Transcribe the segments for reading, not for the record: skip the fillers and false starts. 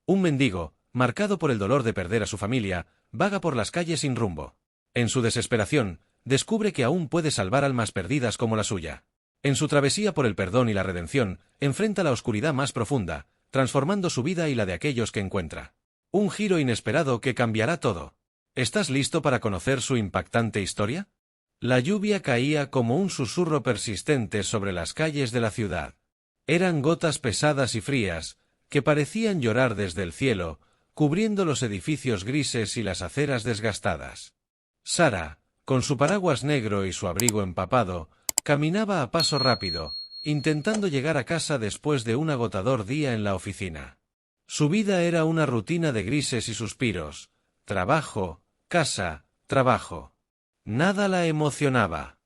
Un mendigo, marcado por el dolor de perder a su familia, vaga por las calles sin rumbo. En su desesperación, descubre que aún puede salvar almas perdidas como la suya. En su travesía por el perdón y la redención, enfrenta la oscuridad más profunda, transformando su vida y la de aquellos que encuentra. Un giro inesperado que cambiará todo. ¿Estás listo para conocer su impactante historia? La lluvia caía como un susurro persistente sobre las calles de la ciudad. Eran gotas pesadas y frías, que parecían llorar desde el cielo, cubriendo los edificios grises y las aceras desgastadas. Sara, con su paraguas negro y su abrigo empapado, caminaba a paso rápido, intentando llegar a casa después de un agotador día en la oficina. Su vida era una rutina de grises y suspiros, trabajo, casa, trabajo. Nada la emocionaba.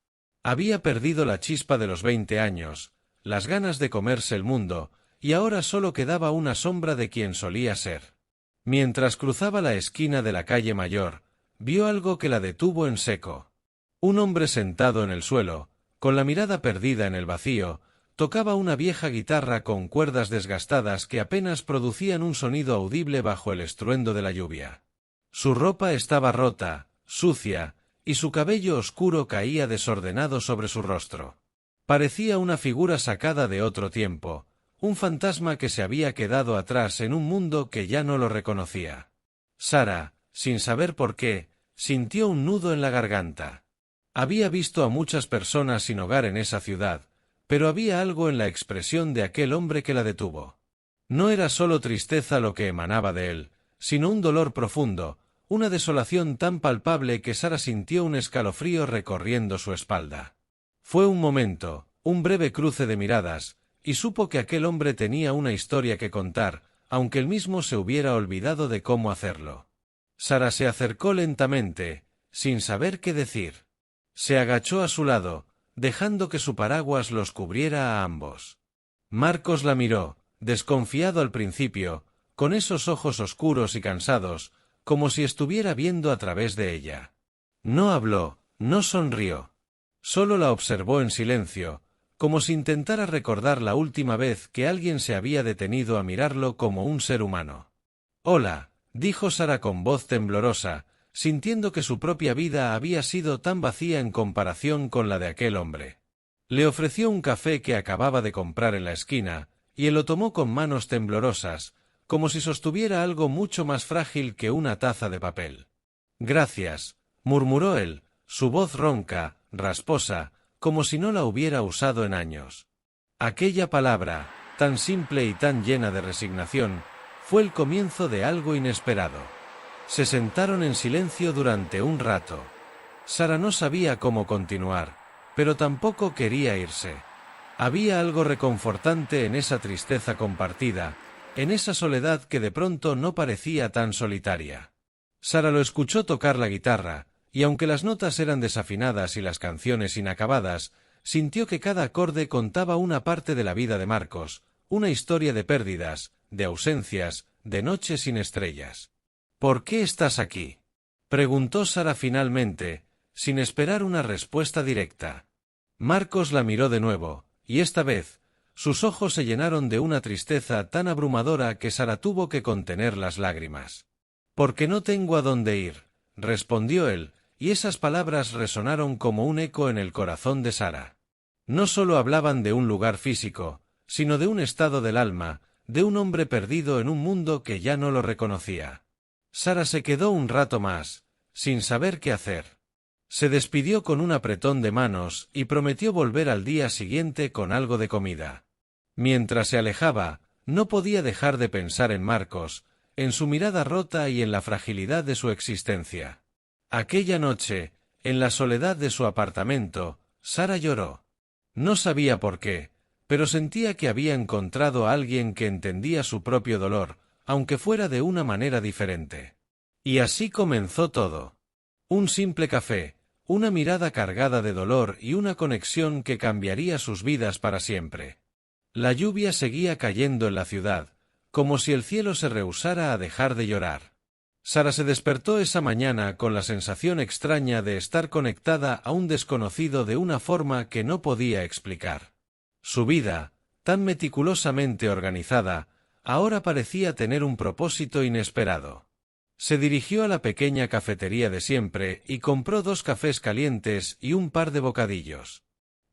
Había perdido la chispa de los 20 años, las ganas de comerse el mundo, y ahora solo quedaba una sombra de quien solía ser. Mientras cruzaba la esquina de la calle Mayor, vio algo que la detuvo en seco. Un hombre sentado en el suelo, con la mirada perdida en el vacío, tocaba una vieja guitarra con cuerdas desgastadas que apenas producían un sonido audible bajo el estruendo de la lluvia. Su ropa estaba rota, sucia, y su cabello oscuro caía desordenado sobre su rostro. Parecía una figura sacada de otro tiempo, un fantasma que se había quedado atrás en un mundo que ya no lo reconocía. Sara, sin saber por qué, sintió un nudo en la garganta. Había visto a muchas personas sin hogar en esa ciudad, pero había algo en la expresión de aquel hombre que la detuvo. No era solo tristeza lo que emanaba de él, sino un dolor profundo, una desolación tan palpable que Sara sintió un escalofrío recorriendo su espalda. Fue un momento, un breve cruce de miradas, y supo que aquel hombre tenía una historia que contar, aunque él mismo se hubiera olvidado de cómo hacerlo. Sara se acercó lentamente, sin saber qué decir. Se agachó a su lado, dejando que su paraguas los cubriera a ambos. Marcos la miró, desconfiado al principio, con esos ojos oscuros y cansados, como si estuviera viendo a través de ella. No habló, no sonrió. Solo la observó en silencio, como si intentara recordar la última vez que alguien se había detenido a mirarlo como un ser humano. «Hola», dijo Sara con voz temblorosa, sintiendo que su propia vida había sido tan vacía en comparación con la de aquel hombre. Le ofreció un café que acababa de comprar en la esquina, y él lo tomó con manos temblorosas, como si sostuviera algo mucho más frágil que una taza de papel. «Gracias», murmuró él, su voz ronca, rasposa, como si no la hubiera usado en años. Aquella palabra, tan simple y tan llena de resignación, fue el comienzo de algo inesperado. Se sentaron en silencio durante un rato. Sara no sabía cómo continuar, pero tampoco quería irse. Había algo reconfortante en esa tristeza compartida, en esa soledad que de pronto no parecía tan solitaria. Sara lo escuchó tocar la guitarra, y aunque las notas eran desafinadas y las canciones inacabadas, sintió que cada acorde contaba una parte de la vida de Marcos, una historia de pérdidas, de ausencias, de noches sin estrellas. «¿Por qué estás aquí?», preguntó Sara finalmente, sin esperar una respuesta directa. Marcos la miró de nuevo, y esta vez, sus ojos se llenaron de una tristeza tan abrumadora que Sara tuvo que contener las lágrimas. «Porque no tengo a dónde ir», respondió él, y esas palabras resonaron como un eco en el corazón de Sara. No solo hablaban de un lugar físico, sino de un estado del alma, de un hombre perdido en un mundo que ya no lo reconocía. Sara se quedó un rato más, sin saber qué hacer. Se despidió con un apretón de manos y prometió volver al día siguiente con algo de comida. Mientras se alejaba, no podía dejar de pensar en Marcos, en su mirada rota y en la fragilidad de su existencia. Aquella noche, en la soledad de su apartamento, Sara lloró. No sabía por qué, pero sentía que había encontrado a alguien que entendía su propio dolor, aunque fuera de una manera diferente. Y así comenzó todo. Un simple café, una mirada cargada de dolor y una conexión que cambiaría sus vidas para siempre. La lluvia seguía cayendo en la ciudad, como si el cielo se rehusara a dejar de llorar. Sara se despertó esa mañana con la sensación extraña de estar conectada a un desconocido de una forma que no podía explicar. Su vida, tan meticulosamente organizada, ahora parecía tener un propósito inesperado. Se dirigió a la pequeña cafetería de siempre y compró 2 cafés calientes y un par de bocadillos.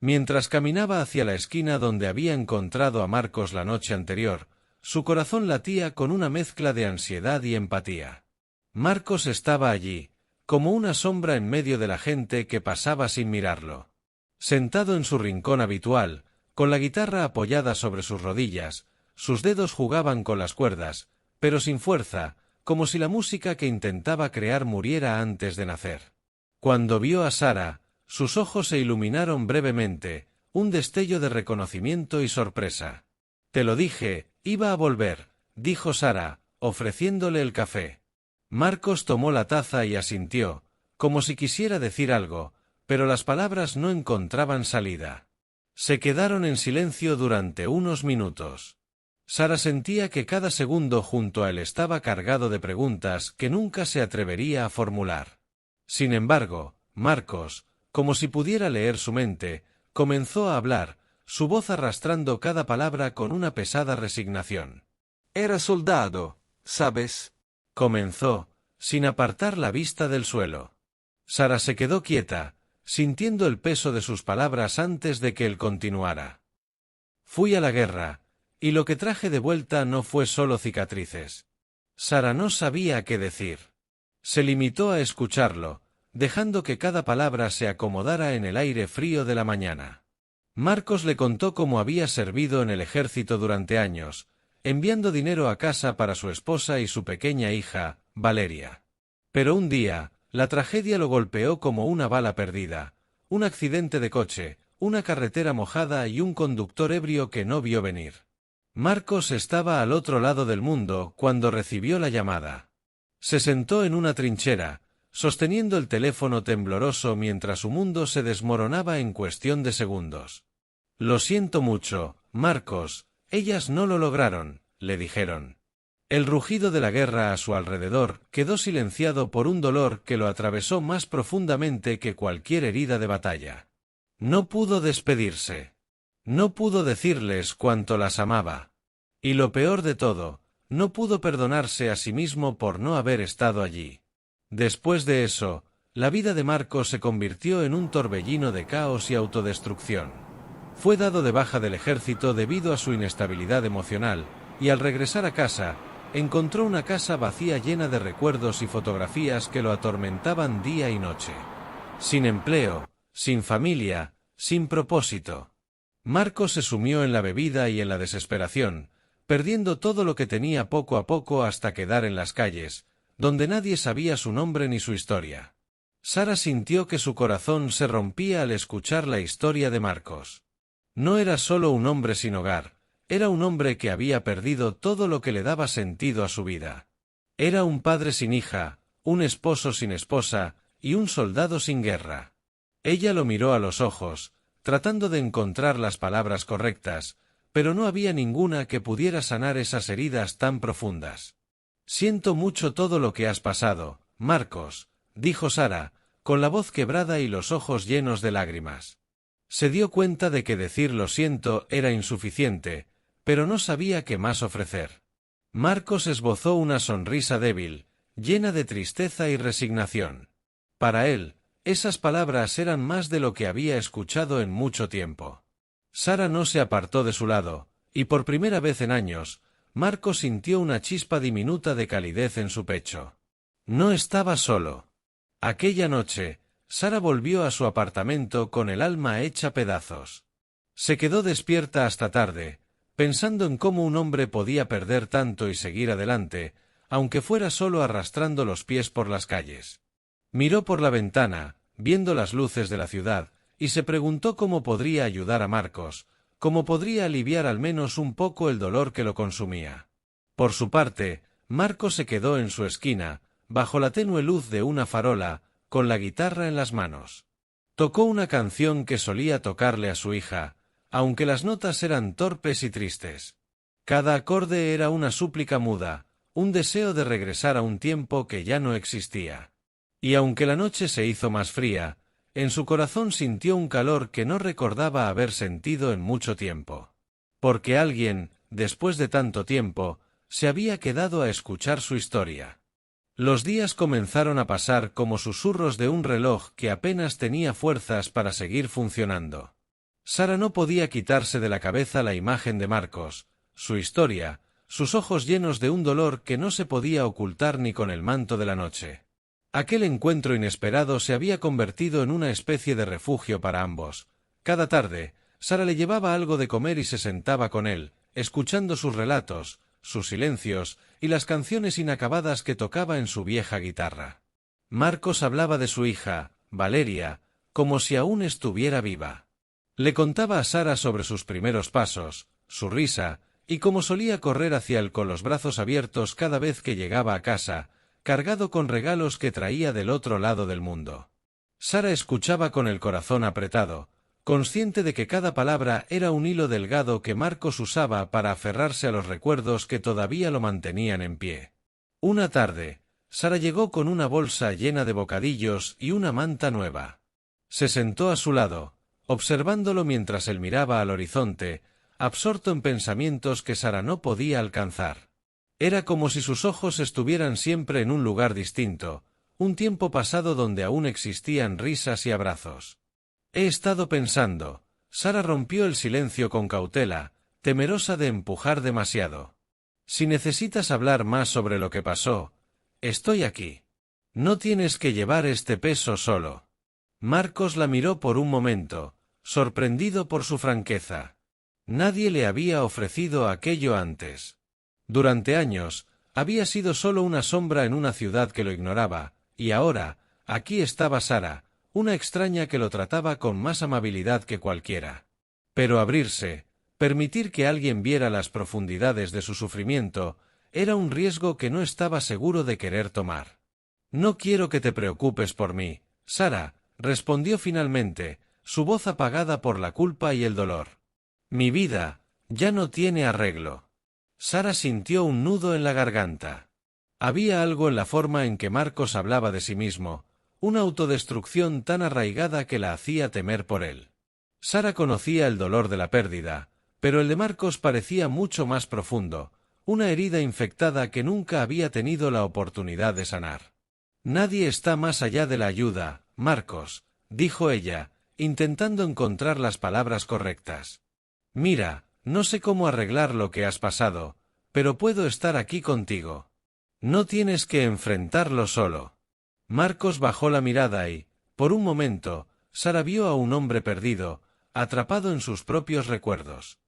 Mientras caminaba hacia la esquina donde había encontrado a Marcos la noche anterior, su corazón latía con una mezcla de ansiedad y empatía. Marcos estaba allí, como una sombra en medio de la gente que pasaba sin mirarlo. Sentado en su rincón habitual, con la guitarra apoyada sobre sus rodillas, sus dedos jugaban con las cuerdas, pero sin fuerza, como si la música que intentaba crear muriera antes de nacer. Cuando vio a Sara, sus ojos se iluminaron brevemente, un destello de reconocimiento y sorpresa. «Te lo dije, iba a volver», dijo Sara, ofreciéndole el café. Marcos tomó la taza y asintió, como si quisiera decir algo, pero las palabras no encontraban salida. Se quedaron en silencio durante unos minutos. Sara sentía que cada segundo junto a él estaba cargado de preguntas que nunca se atrevería a formular. Sin embargo, Marcos, como si pudiera leer su mente, comenzó a hablar, su voz arrastrando cada palabra con una pesada resignación. «Era soldado, ¿sabes?», comenzó, sin apartar la vista del suelo. Sara se quedó quieta, sintiendo el peso de sus palabras antes de que él continuara. «Fui a la guerra, y lo que traje de vuelta no fue solo cicatrices». Sara no sabía qué decir. Se limitó a escucharlo, dejando que cada palabra se acomodara en el aire frío de la mañana. Marcos le contó cómo había servido en el ejército durante años, enviando dinero a casa para su esposa y su pequeña hija, Valeria. Pero un día, la tragedia lo golpeó como una bala perdida, un accidente de coche, una carretera mojada y un conductor ebrio que no vio venir. Marcos estaba al otro lado del mundo cuando recibió la llamada. Se sentó en una trinchera, sosteniendo el teléfono tembloroso mientras su mundo se desmoronaba en cuestión de segundos. «Lo siento mucho, Marcos, ellas no lo lograron», le dijeron. El rugido de la guerra a su alrededor quedó silenciado por un dolor que lo atravesó más profundamente que cualquier herida de batalla. No pudo despedirse. No pudo decirles cuánto las amaba. Y lo peor de todo, no pudo perdonarse a sí mismo por no haber estado allí. Después de eso, la vida de Marcos se convirtió en un torbellino de caos y autodestrucción. Fue dado de baja del ejército debido a su inestabilidad emocional, y al regresar a casa, encontró una casa vacía llena de recuerdos y fotografías que lo atormentaban día y noche. Sin empleo, sin familia, sin propósito. Marcos se sumió en la bebida y en la desesperación, perdiendo todo lo que tenía poco a poco hasta quedar en las calles, donde nadie sabía su nombre ni su historia. Sara sintió que su corazón se rompía al escuchar la historia de Marcos. No era solo un hombre sin hogar, era un hombre que había perdido todo lo que le daba sentido a su vida. Era un padre sin hija, un esposo sin esposa y un soldado sin guerra. Ella lo miró a los ojos, tratando de encontrar las palabras correctas, pero no había ninguna que pudiera sanar esas heridas tan profundas. «Siento mucho todo lo que has pasado, Marcos», dijo Sara, con la voz quebrada y los ojos llenos de lágrimas. Se dio cuenta de que decir lo siento era insuficiente, pero no sabía qué más ofrecer. Marcos esbozó una sonrisa débil, llena de tristeza y resignación. Para él, esas palabras eran más de lo que había escuchado en mucho tiempo. Sara no se apartó de su lado, y por primera vez en años, Marcos sintió una chispa diminuta de calidez en su pecho. No estaba solo. Aquella noche, Sara volvió a su apartamento con el alma hecha pedazos. Se quedó despierta hasta tarde, pensando en cómo un hombre podía perder tanto y seguir adelante, aunque fuera solo arrastrando los pies por las calles. Miró por la ventana, viendo las luces de la ciudad, y se preguntó cómo podría ayudar a Marcos, cómo podría aliviar al menos un poco el dolor que lo consumía. Por su parte, Marcos se quedó en su esquina, bajo la tenue luz de una farola, con la guitarra en las manos. Tocó una canción que solía tocarle a su hija, aunque las notas eran torpes y tristes. Cada acorde era una súplica muda, un deseo de regresar a un tiempo que ya no existía. Y aunque la noche se hizo más fría, en su corazón sintió un calor que no recordaba haber sentido en mucho tiempo. Porque alguien, después de tanto tiempo, se había quedado a escuchar su historia. Los días comenzaron a pasar como susurros de un reloj que apenas tenía fuerzas para seguir funcionando. Sara no podía quitarse de la cabeza la imagen de Marcos, su historia, sus ojos llenos de un dolor que no se podía ocultar ni con el manto de la noche. Aquel encuentro inesperado se había convertido en una especie de refugio para ambos. Cada tarde, Sara le llevaba algo de comer y se sentaba con él, escuchando sus relatos, sus silencios y las canciones inacabadas que tocaba en su vieja guitarra. Marcos hablaba de su hija, Valeria, como si aún estuviera viva. Le contaba a Sara sobre sus primeros pasos, su risa, y cómo solía correr hacia él con los brazos abiertos cada vez que llegaba a casa, cargado con regalos que traía del otro lado del mundo. Sara escuchaba con el corazón apretado, consciente de que cada palabra era un hilo delgado que Marcos usaba para aferrarse a los recuerdos que todavía lo mantenían en pie. Una tarde, Sara llegó con una bolsa llena de bocadillos y una manta nueva. Se sentó a su lado, observándolo mientras él miraba al horizonte, absorto en pensamientos que Sara no podía alcanzar. Era como si sus ojos estuvieran siempre en un lugar distinto, un tiempo pasado donde aún existían risas y abrazos. He estado pensando. Sara rompió el silencio con cautela, temerosa de empujar demasiado. Si necesitas hablar más sobre lo que pasó, estoy aquí. No tienes que llevar este peso solo. Marcos la miró por un momento, sorprendido por su franqueza. Nadie le había ofrecido aquello antes. Durante años, había sido solo una sombra en una ciudad que lo ignoraba, y ahora, aquí estaba Sara, una extraña que lo trataba con más amabilidad que cualquiera. Pero abrirse, permitir que alguien viera las profundidades de su sufrimiento, era un riesgo que no estaba seguro de querer tomar. «No quiero que te preocupes por mí, Sara», respondió finalmente, su voz apagada por la culpa y el dolor. «Mi vida ya no tiene arreglo». Sara sintió un nudo en la garganta. Había algo en la forma en que Marcos hablaba de sí mismo, una autodestrucción tan arraigada que la hacía temer por él. Sara conocía el dolor de la pérdida, pero el de Marcos parecía mucho más profundo, una herida infectada que nunca había tenido la oportunidad de sanar. «Nadie está más allá de la ayuda, Marcos», dijo ella, intentando encontrar las palabras correctas. «Mira, no sé cómo arreglar lo que has pasado, pero puedo estar aquí contigo. No tienes que enfrentarlo solo». Marcos bajó la mirada y, por un momento, Sara vio a un hombre perdido, atrapado en sus propios recuerdos.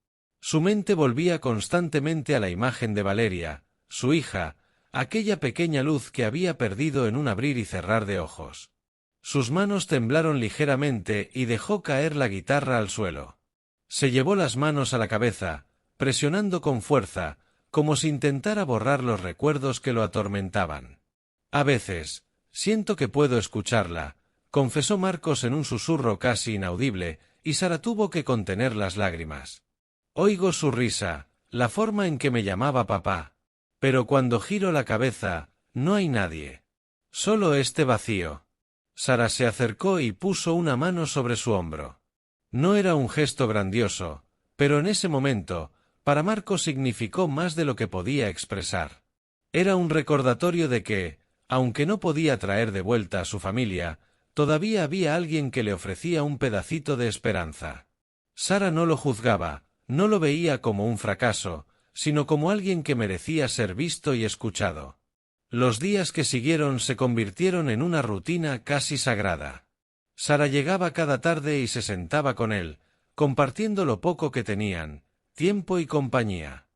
Su mente volvía constantemente a la imagen de Valeria, su hija, aquella pequeña luz que había perdido en un abrir y cerrar de ojos. Sus manos temblaron ligeramente y dejó caer la guitarra al suelo. Se llevó las manos a la cabeza, presionando con fuerza, como si intentara borrar los recuerdos que lo atormentaban. «A veces, siento que puedo escucharla», confesó Marcos en un susurro casi inaudible, y Sara tuvo que contener las lágrimas. «Oigo su risa, la forma en que me llamaba papá. Pero cuando giro la cabeza, no hay nadie. Solo este vacío». Sara se acercó y puso una mano sobre su hombro. No era un gesto grandioso, pero en ese momento, para Marcos significó más de lo que podía expresar. Era un recordatorio de que, aunque no podía traer de vuelta a su familia, todavía había alguien que le ofrecía un pedacito de esperanza. Sara no lo juzgaba, no lo veía como un fracaso, sino como alguien que merecía ser visto y escuchado. Los días que siguieron se convirtieron en una rutina casi sagrada. Sara llegaba cada tarde y se sentaba con él, compartiendo lo poco que tenían, tiempo y compañía.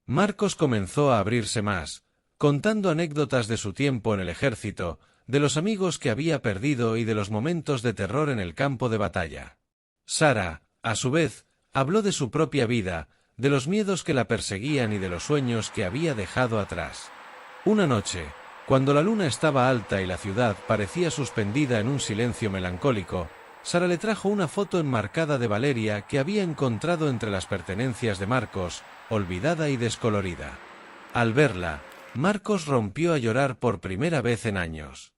Marcos comenzó a abrirse más, contando anécdotas de su tiempo en el ejército, de los amigos que había perdido y de los momentos de terror en el campo de batalla. Sara, a su vez, habló de su propia vida, de los miedos que la perseguían y de los sueños que había dejado atrás. Una noche, cuando la luna estaba alta y la ciudad parecía suspendida en un silencio melancólico, Sara le trajo una foto enmarcada de Valeria que había encontrado entre las pertenencias de Marcos, olvidada y descolorida. Al verla, Marcos rompió a llorar por primera vez en años.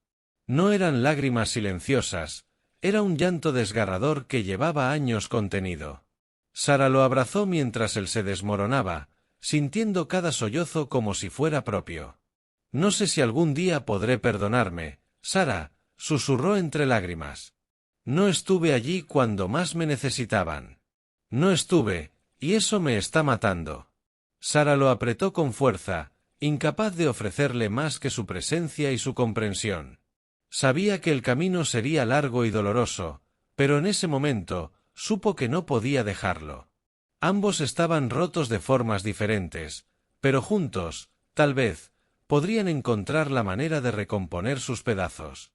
No eran lágrimas silenciosas, era un llanto desgarrador que llevaba años contenido. Sara lo abrazó mientras él se desmoronaba, sintiendo cada sollozo como si fuera propio. «No sé si algún día podré perdonarme, Sara», susurró entre lágrimas. «No estuve allí cuando más me necesitaban. No estuve, y eso me está matando». Sara lo apretó con fuerza, incapaz de ofrecerle más que su presencia y su comprensión. Sabía que el camino sería largo y doloroso, pero en ese momento, supo que no podía dejarlo. Ambos estaban rotos de formas diferentes, pero juntos, tal vez, podrían encontrar la manera de recomponer sus pedazos.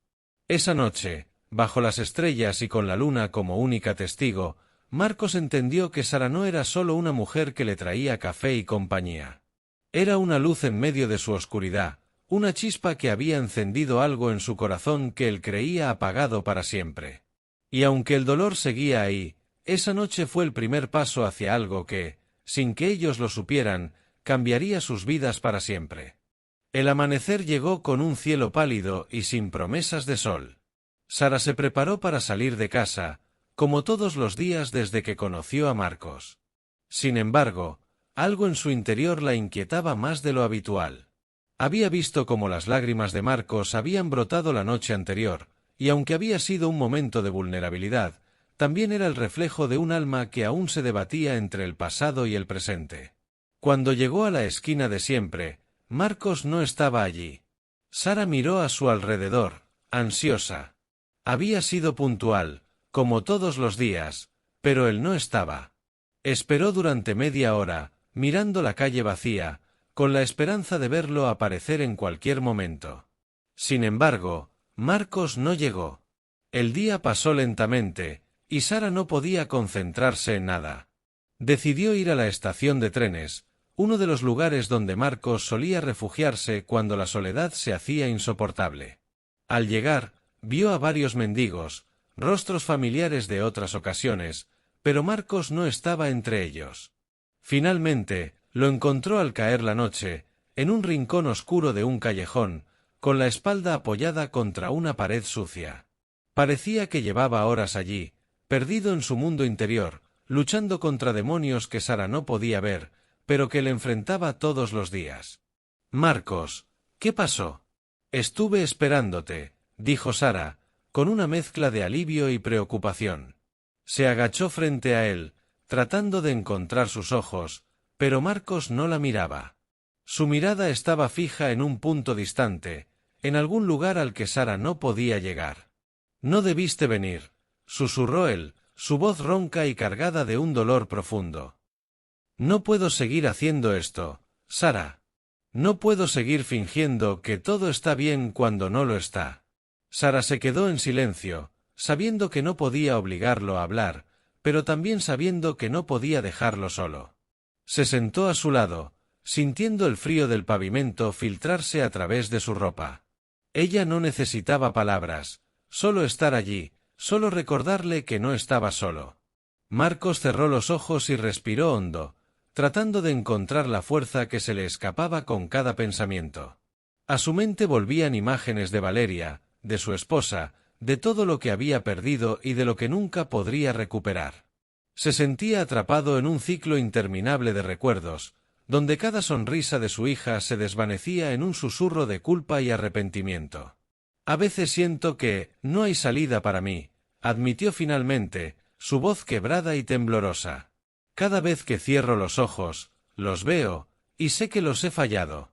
Esa noche, bajo las estrellas y con la luna como única testigo, Marcos entendió que Sara no era solo una mujer que le traía café y compañía. Era una luz en medio de su oscuridad, una chispa que había encendido algo en su corazón que él creía apagado para siempre. Y aunque el dolor seguía ahí, esa noche fue el primer paso hacia algo que, sin que ellos lo supieran, cambiaría sus vidas para siempre. El amanecer llegó con un cielo pálido y sin promesas de sol. Sara se preparó para salir de casa, como todos los días desde que conoció a Marcos. Sin embargo, algo en su interior la inquietaba más de lo habitual. Había visto cómo las lágrimas de Marcos habían brotado la noche anterior, y aunque había sido un momento de vulnerabilidad, también era el reflejo de un alma que aún se debatía entre el pasado y el presente. Cuando llegó a la esquina de siempre, Marcos no estaba allí. Sara miró a su alrededor, ansiosa. Había sido puntual, como todos los días, pero él no estaba. Esperó durante media hora, mirando la calle vacía, con la esperanza de verlo aparecer en cualquier momento. Sin embargo, Marcos no llegó. El día pasó lentamente, y Sara no podía concentrarse en nada. Decidió ir a la estación de trenes, uno de los lugares donde Marcos solía refugiarse cuando la soledad se hacía insoportable. Al llegar, vio a varios mendigos, rostros familiares de otras ocasiones, pero Marcos no estaba entre ellos. Finalmente, lo encontró al caer la noche, en un rincón oscuro de un callejón, con la espalda apoyada contra una pared sucia. Parecía que llevaba horas allí, perdido en su mundo interior, luchando contra demonios que Sara no podía ver, pero que le enfrentaba todos los días. «Marcos, ¿qué pasó?» «Estuve esperándote», dijo Sara, con una mezcla de alivio y preocupación. Se agachó frente a él, tratando de encontrar sus ojos, pero Marcos no la miraba. Su mirada estaba fija en un punto distante, en algún lugar al que Sara no podía llegar. «No debiste venir», susurró él, su voz ronca y cargada de un dolor profundo. «No puedo seguir haciendo esto, Sara. No puedo seguir fingiendo que todo está bien cuando no lo está». Sara se quedó en silencio, sabiendo que no podía obligarlo a hablar, pero también sabiendo que no podía dejarlo solo. Se sentó a su lado, sintiendo el frío del pavimento filtrarse a través de su ropa. Ella no necesitaba palabras, solo estar allí, solo recordarle que no estaba solo. Marcos cerró los ojos y respiró hondo, tratando de encontrar la fuerza que se le escapaba con cada pensamiento. A su mente volvían imágenes de Valeria, de su esposa, de todo lo que había perdido y de lo que nunca podría recuperar. Se sentía atrapado en un ciclo interminable de recuerdos, donde cada sonrisa de su hija se desvanecía en un susurro de culpa y arrepentimiento. «A veces siento que no hay salida para mí», admitió finalmente, su voz quebrada y temblorosa. «Cada vez que cierro los ojos, los veo, y sé que los he fallado.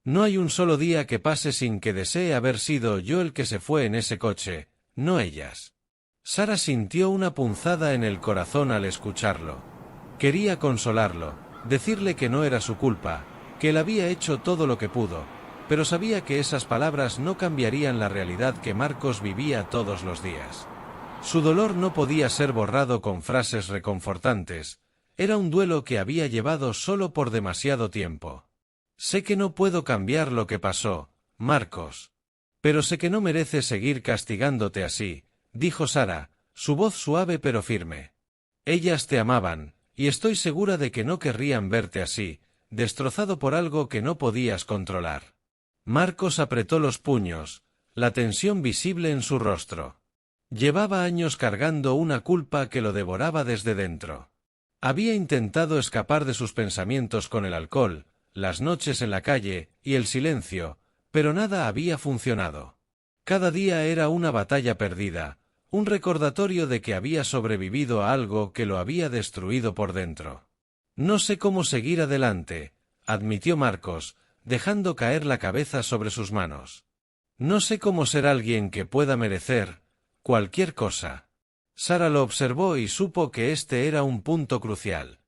No hay un solo día que pase sin que desee haber sido yo el que se fue en ese coche, no ellas». Sara sintió una punzada en el corazón al escucharlo. Quería consolarlo, decirle que no era su culpa, que él había hecho todo lo que pudo, pero sabía que esas palabras no cambiarían la realidad que Marcos vivía todos los días. Su dolor no podía ser borrado con frases reconfortantes, era un duelo que había llevado solo por demasiado tiempo. «Sé que no puedo cambiar lo que pasó, Marcos. Pero sé que no mereces seguir castigándote así», dijo Sara, su voz suave pero firme. «Ellas te amaban, y estoy segura de que no querrían verte así, destrozado por algo que no podías controlar». Marcos apretó los puños, la tensión visible en su rostro. Llevaba años cargando una culpa que lo devoraba desde dentro. Había intentado escapar de sus pensamientos con el alcohol, las noches en la calle y el silencio, pero nada había funcionado. Cada día era una batalla perdida, un recordatorio de que había sobrevivido a algo que lo había destruido por dentro. No sé cómo seguir adelante, admitió Marcos, dejando caer la cabeza sobre sus manos. No sé cómo ser alguien que pueda merecer cualquier cosa. Sara lo observó y supo que este era un punto crucial.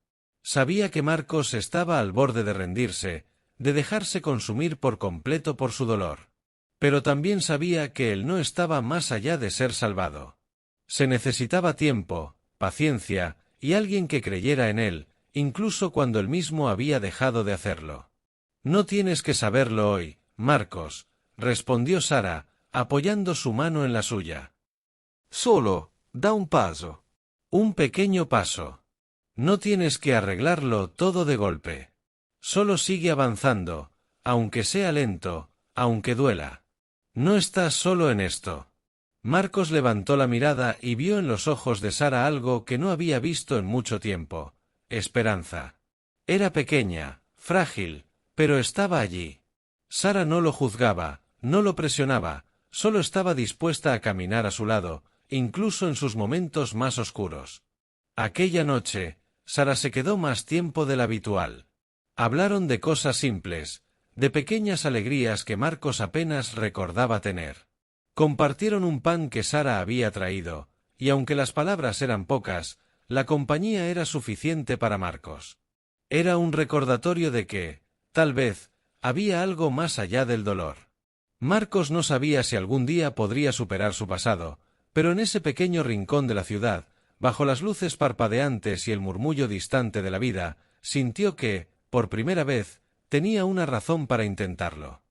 Sabía que Marcos estaba al borde de rendirse, de dejarse consumir por completo por su dolor. Pero también sabía que él no estaba más allá de ser salvado. Se necesitaba tiempo, paciencia, y alguien que creyera en él, incluso cuando él mismo había dejado de hacerlo. No tienes que saberlo hoy, Marcos, respondió Sara, apoyando su mano en la suya. Solo, da un paso. Un pequeño paso. No tienes que arreglarlo todo de golpe. Solo sigue avanzando, aunque sea lento, aunque duela. No estás solo en esto. Marcos levantó la mirada y vio en los ojos de Sara algo que no había visto en mucho tiempo: esperanza. Era pequeña, frágil, pero estaba allí. Sara no lo juzgaba, no lo presionaba, solo estaba dispuesta a caminar a su lado, incluso en sus momentos más oscuros. Aquella noche, Sara se quedó más tiempo del habitual. Hablaron de cosas simples, de pequeñas alegrías que Marcos apenas recordaba tener. Compartieron un pan que Sara había traído, y aunque las palabras eran pocas, la compañía era suficiente para Marcos. Era un recordatorio de que, tal vez, había algo más allá del dolor. Marcos no sabía si algún día podría superar su pasado, pero en ese pequeño rincón de la ciudad, bajo las luces parpadeantes y el murmullo distante de la vida, sintió que, por primera vez, tenía una razón para intentarlo.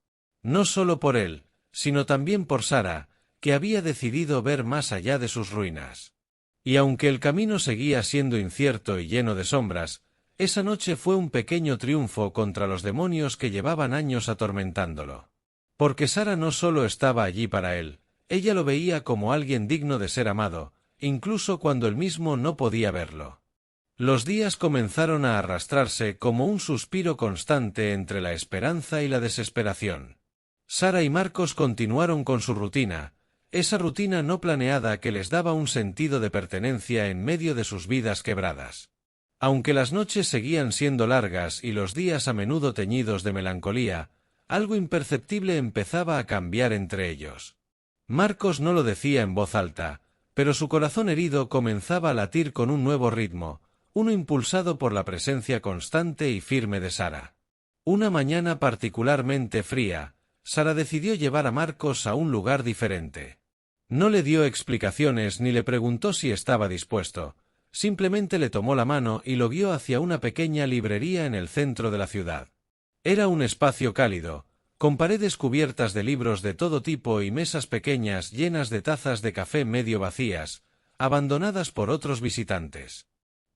No solo por él, sino también por Sara, que había decidido ver más allá de sus ruinas. Y aunque el camino seguía siendo incierto y lleno de sombras, esa noche fue un pequeño triunfo contra los demonios que llevaban años atormentándolo. Porque Sara no solo estaba allí para él, ella lo veía como alguien digno de ser amado, incluso cuando él mismo no podía verlo. Los días comenzaron a arrastrarse como un suspiro constante entre la esperanza y la desesperación. Sara y Marcos continuaron con su rutina, esa rutina no planeada que les daba un sentido de pertenencia en medio de sus vidas quebradas. Aunque las noches seguían siendo largas y los días a menudo teñidos de melancolía, algo imperceptible empezaba a cambiar entre ellos. Marcos no lo decía en voz alta, pero su corazón herido comenzaba a latir con un nuevo ritmo, uno impulsado por la presencia constante y firme de Sara. Una mañana particularmente fría, Sara decidió llevar a Marcos a un lugar diferente. No le dio explicaciones ni le preguntó si estaba dispuesto, simplemente le tomó la mano y lo guió hacia una pequeña librería en el centro de la ciudad. Era un espacio cálido, con paredes cubiertas de libros de todo tipo y mesas pequeñas llenas de tazas de café medio vacías, abandonadas por otros visitantes.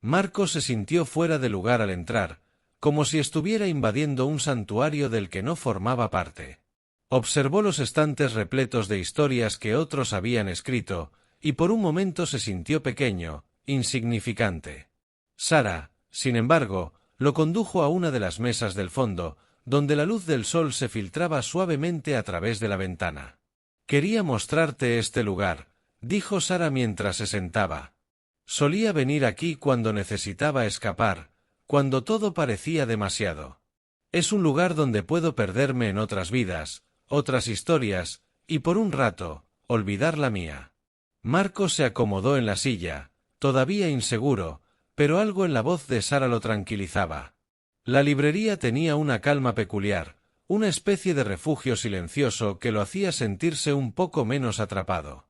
Marcos se sintió fuera de lugar al entrar, como si estuviera invadiendo un santuario del que no formaba parte. Observó los estantes repletos de historias que otros habían escrito, y por un momento se sintió pequeño, insignificante. Sara, sin embargo, lo condujo a una de las mesas del fondo, donde la luz del sol se filtraba suavemente a través de la ventana. «Quería mostrarte este lugar», dijo Sara mientras se sentaba. «Solía venir aquí cuando necesitaba escapar, cuando todo parecía demasiado. Es un lugar donde puedo perderme en otras vidas, otras historias, y por un rato, olvidar la mía». Marcos se acomodó en la silla, todavía inseguro, pero algo en la voz de Sara lo tranquilizaba. La librería tenía una calma peculiar, una especie de refugio silencioso que lo hacía sentirse un poco menos atrapado.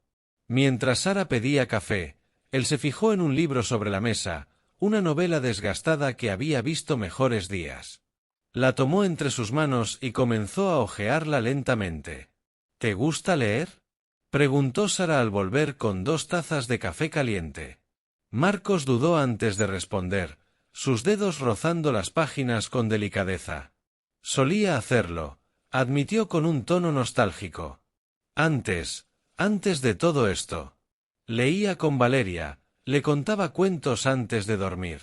Mientras Sara pedía café, él se fijó en un libro sobre la mesa, una novela desgastada que había visto mejores días. La tomó entre sus manos y comenzó a hojearla lentamente. «¿Te gusta leer?», preguntó Sara al volver con 2 tazas de café caliente. Marcos dudó antes de responder, sus dedos rozando las páginas con delicadeza. «Solía hacerlo», admitió con un tono nostálgico. Antes de todo esto. Leía con Valeria, le contaba cuentos antes de dormir.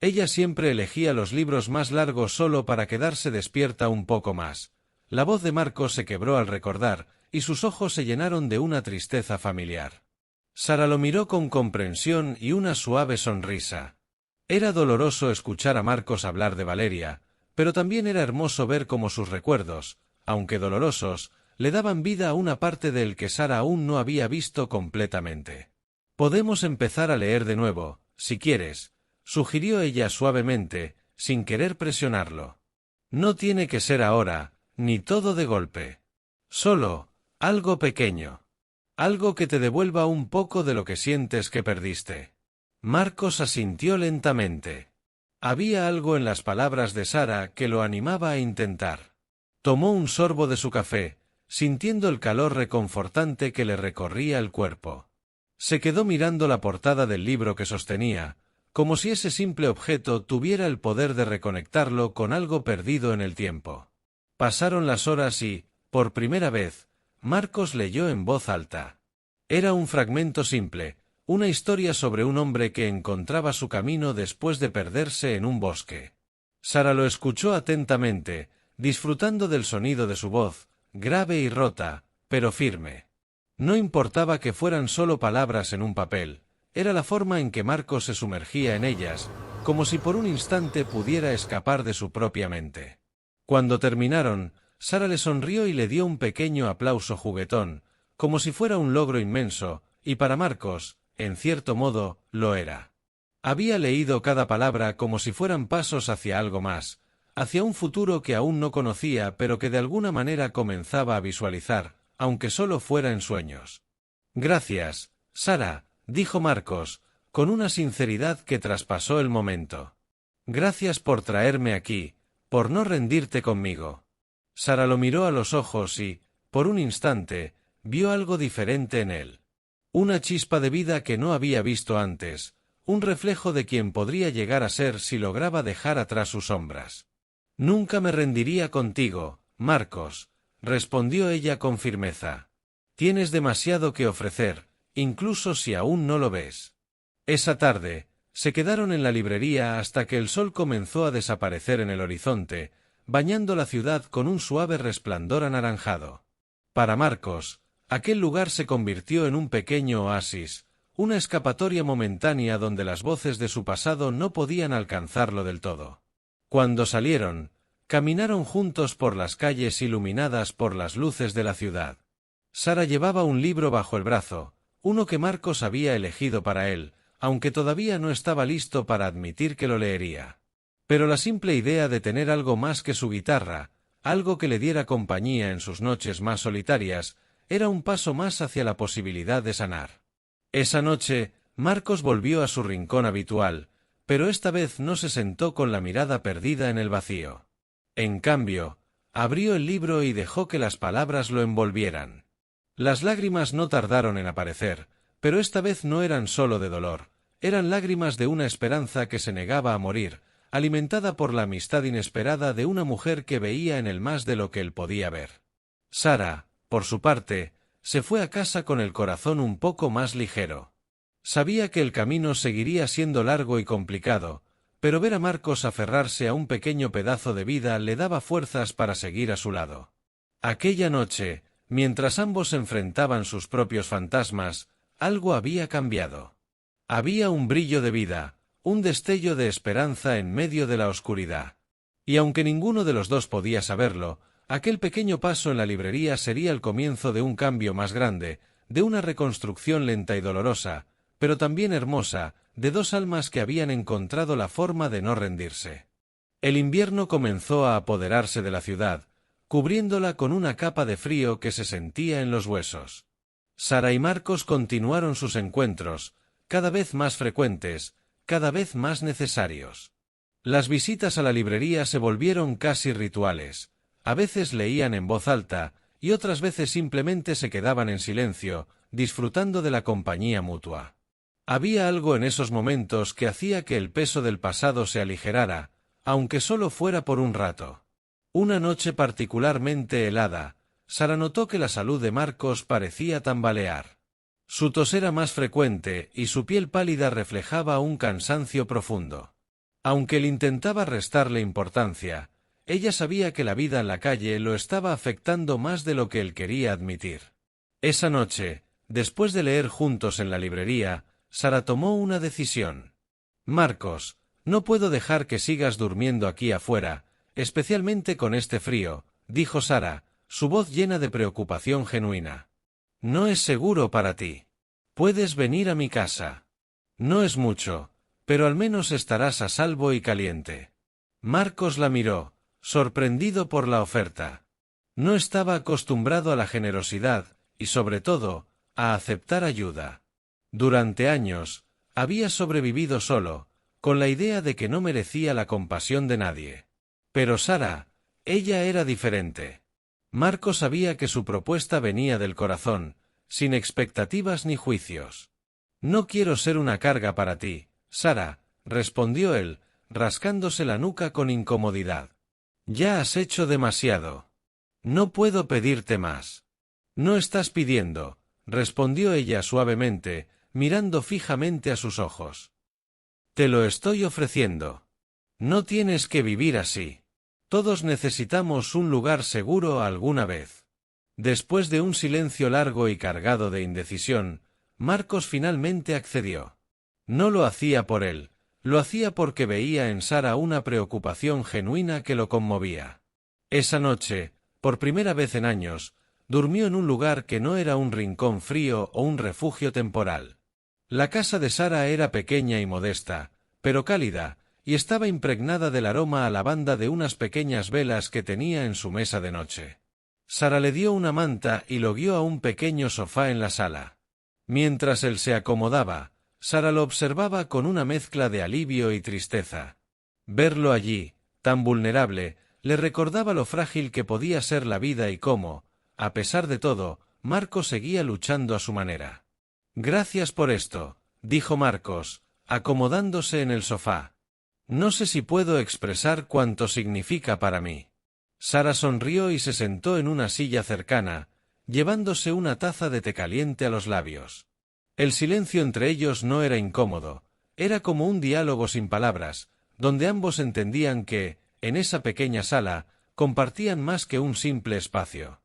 Ella siempre elegía los libros más largos solo para quedarse despierta un poco más. La voz de Marcos se quebró al recordar, y sus ojos se llenaron de una tristeza familiar. Sara lo miró con comprensión y una suave sonrisa. Era doloroso escuchar a Marcos hablar de Valeria, pero también era hermoso ver cómo sus recuerdos, aunque dolorosos, le daban vida a una parte de él que Sara aún no había visto completamente. «Podemos empezar a leer de nuevo, si quieres», sugirió ella suavemente, sin querer presionarlo. «No tiene que ser ahora, ni todo de golpe. Solo, algo pequeño. Algo que te devuelva un poco de lo que sientes que perdiste». Marcos asintió lentamente. Había algo en las palabras de Sara que lo animaba a intentar. Tomó un sorbo de su café, sintiendo el calor reconfortante que le recorría el cuerpo. Se quedó mirando la portada del libro que sostenía, como si ese simple objeto tuviera el poder de reconectarlo con algo perdido en el tiempo. Pasaron las horas y, por primera vez, Marcos leyó en voz alta. Era un fragmento simple, una historia sobre un hombre que encontraba su camino después de perderse en un bosque. Sara lo escuchó atentamente, disfrutando del sonido de su voz, grave y rota, pero firme. No importaba que fueran solo palabras en un papel, era la forma en que Marcos se sumergía en ellas, como si por un instante pudiera escapar de su propia mente. Cuando terminaron, Sara le sonrió y le dio un pequeño aplauso juguetón, como si fuera un logro inmenso, y para Marcos, en cierto modo, lo era. Había leído cada palabra como si fueran pasos hacia algo más, hacia un futuro que aún no conocía pero que de alguna manera comenzaba a visualizar, aunque solo fuera en sueños. «Gracias, Sara», dijo Marcos, con una sinceridad que traspasó el momento. «Gracias por traerme aquí, por no rendirte conmigo». Sara lo miró a los ojos y, por un instante, vio algo diferente en él. Una chispa de vida que no había visto antes, un reflejo de quien podría llegar a ser si lograba dejar atrás sus sombras. «Nunca me rendiría contigo, Marcos», respondió ella con firmeza. «Tienes demasiado que ofrecer, incluso si aún no lo ves». Esa tarde, se quedaron en la librería hasta que el sol comenzó a desaparecer en el horizonte, bañando la ciudad con un suave resplandor anaranjado. Para Marcos, aquel lugar se convirtió en un pequeño oasis, una escapatoria momentánea donde las voces de su pasado no podían alcanzarlo del todo. Cuando salieron, caminaron juntos por las calles iluminadas por las luces de la ciudad. Sara llevaba un libro bajo el brazo, uno que Marcos había elegido para él, aunque todavía no estaba listo para admitir que lo leería. Pero la simple idea de tener algo más que su guitarra, algo que le diera compañía en sus noches más solitarias, era un paso más hacia la posibilidad de sanar. Esa noche, Marcos volvió a su rincón habitual, pero esta vez no se sentó con la mirada perdida en el vacío. En cambio, abrió el libro y dejó que las palabras lo envolvieran. Las lágrimas no tardaron en aparecer, pero esta vez no eran solo de dolor, eran lágrimas de una esperanza que se negaba a morir, alimentada por la amistad inesperada de una mujer que veía en él más de lo que él podía ver. Sara, por su parte, se fue a casa con el corazón un poco más ligero. Sabía que el camino seguiría siendo largo y complicado, pero ver a Marcos aferrarse a un pequeño pedazo de vida le daba fuerzas para seguir a su lado. Aquella noche, mientras ambos enfrentaban sus propios fantasmas, algo había cambiado. Había un brillo de vida, un destello de esperanza en medio de la oscuridad. Y aunque ninguno de los dos podía saberlo, aquel pequeño paso en la librería sería el comienzo de un cambio más grande, de una reconstrucción lenta y dolorosa, pero también hermosa, de dos almas que habían encontrado la forma de no rendirse. El invierno comenzó a apoderarse de la ciudad, cubriéndola con una capa de frío que se sentía en los huesos. Sara y Marcos continuaron sus encuentros, cada vez más frecuentes, cada vez más necesarios. Las visitas a la librería se volvieron casi rituales. A veces leían en voz alta, y otras veces simplemente se quedaban en silencio, disfrutando de la compañía mutua. Había algo en esos momentos que hacía que el peso del pasado se aligerara, aunque solo fuera por un rato. Una noche particularmente helada, Sara notó que la salud de Marcos parecía tambalear. Su tos era más frecuente y su piel pálida reflejaba un cansancio profundo. Aunque él intentaba restarle importancia, ella sabía que la vida en la calle lo estaba afectando más de lo que él quería admitir. Esa noche, después de leer juntos en la librería, Sara tomó una decisión. Marcos, no puedo dejar que sigas durmiendo aquí afuera, especialmente con este frío, dijo Sara, su voz llena de preocupación genuina. No es seguro para ti. Puedes venir a mi casa. No es mucho, pero al menos estarás a salvo y caliente. Marcos la miró, sorprendido por la oferta. No estaba acostumbrado a la generosidad, y sobre todo, a aceptar ayuda. Durante años, había sobrevivido solo, con la idea de que no merecía la compasión de nadie. Pero Sara, ella era diferente. Marcos sabía que su propuesta venía del corazón, sin expectativas ni juicios. No quiero ser una carga para ti, Sara, respondió él, rascándose la nuca con incomodidad. Ya has hecho demasiado. No puedo pedirte más. No estás pidiendo, respondió ella suavemente, mirando fijamente a sus ojos. Te lo estoy ofreciendo. No tienes que vivir así. Todos necesitamos un lugar seguro alguna vez. Después de un silencio largo y cargado de indecisión, Marcos finalmente accedió. No lo hacía por él, lo hacía porque veía en Sara una preocupación genuina que lo conmovía. Esa noche, por primera vez en años, durmió en un lugar que no era un rincón frío o un refugio temporal. La casa de Sara era pequeña y modesta, pero cálida, y estaba impregnada del aroma a lavanda de unas pequeñas velas que tenía en su mesa de noche. Sara le dio una manta y lo guió a un pequeño sofá en la sala. Mientras él se acomodaba, Sara lo observaba con una mezcla de alivio y tristeza. Verlo allí, tan vulnerable, le recordaba lo frágil que podía ser la vida y cómo, a pesar de todo, Marcos seguía luchando a su manera. Gracias por esto, dijo Marcos, acomodándose en el sofá. No sé si puedo expresar cuánto significa para mí. Sara sonrió y se sentó en una silla cercana, llevándose una taza de té caliente a los labios. El silencio entre ellos no era incómodo, era como un diálogo sin palabras, donde ambos entendían que, en esa pequeña sala, compartían más que un simple espacio.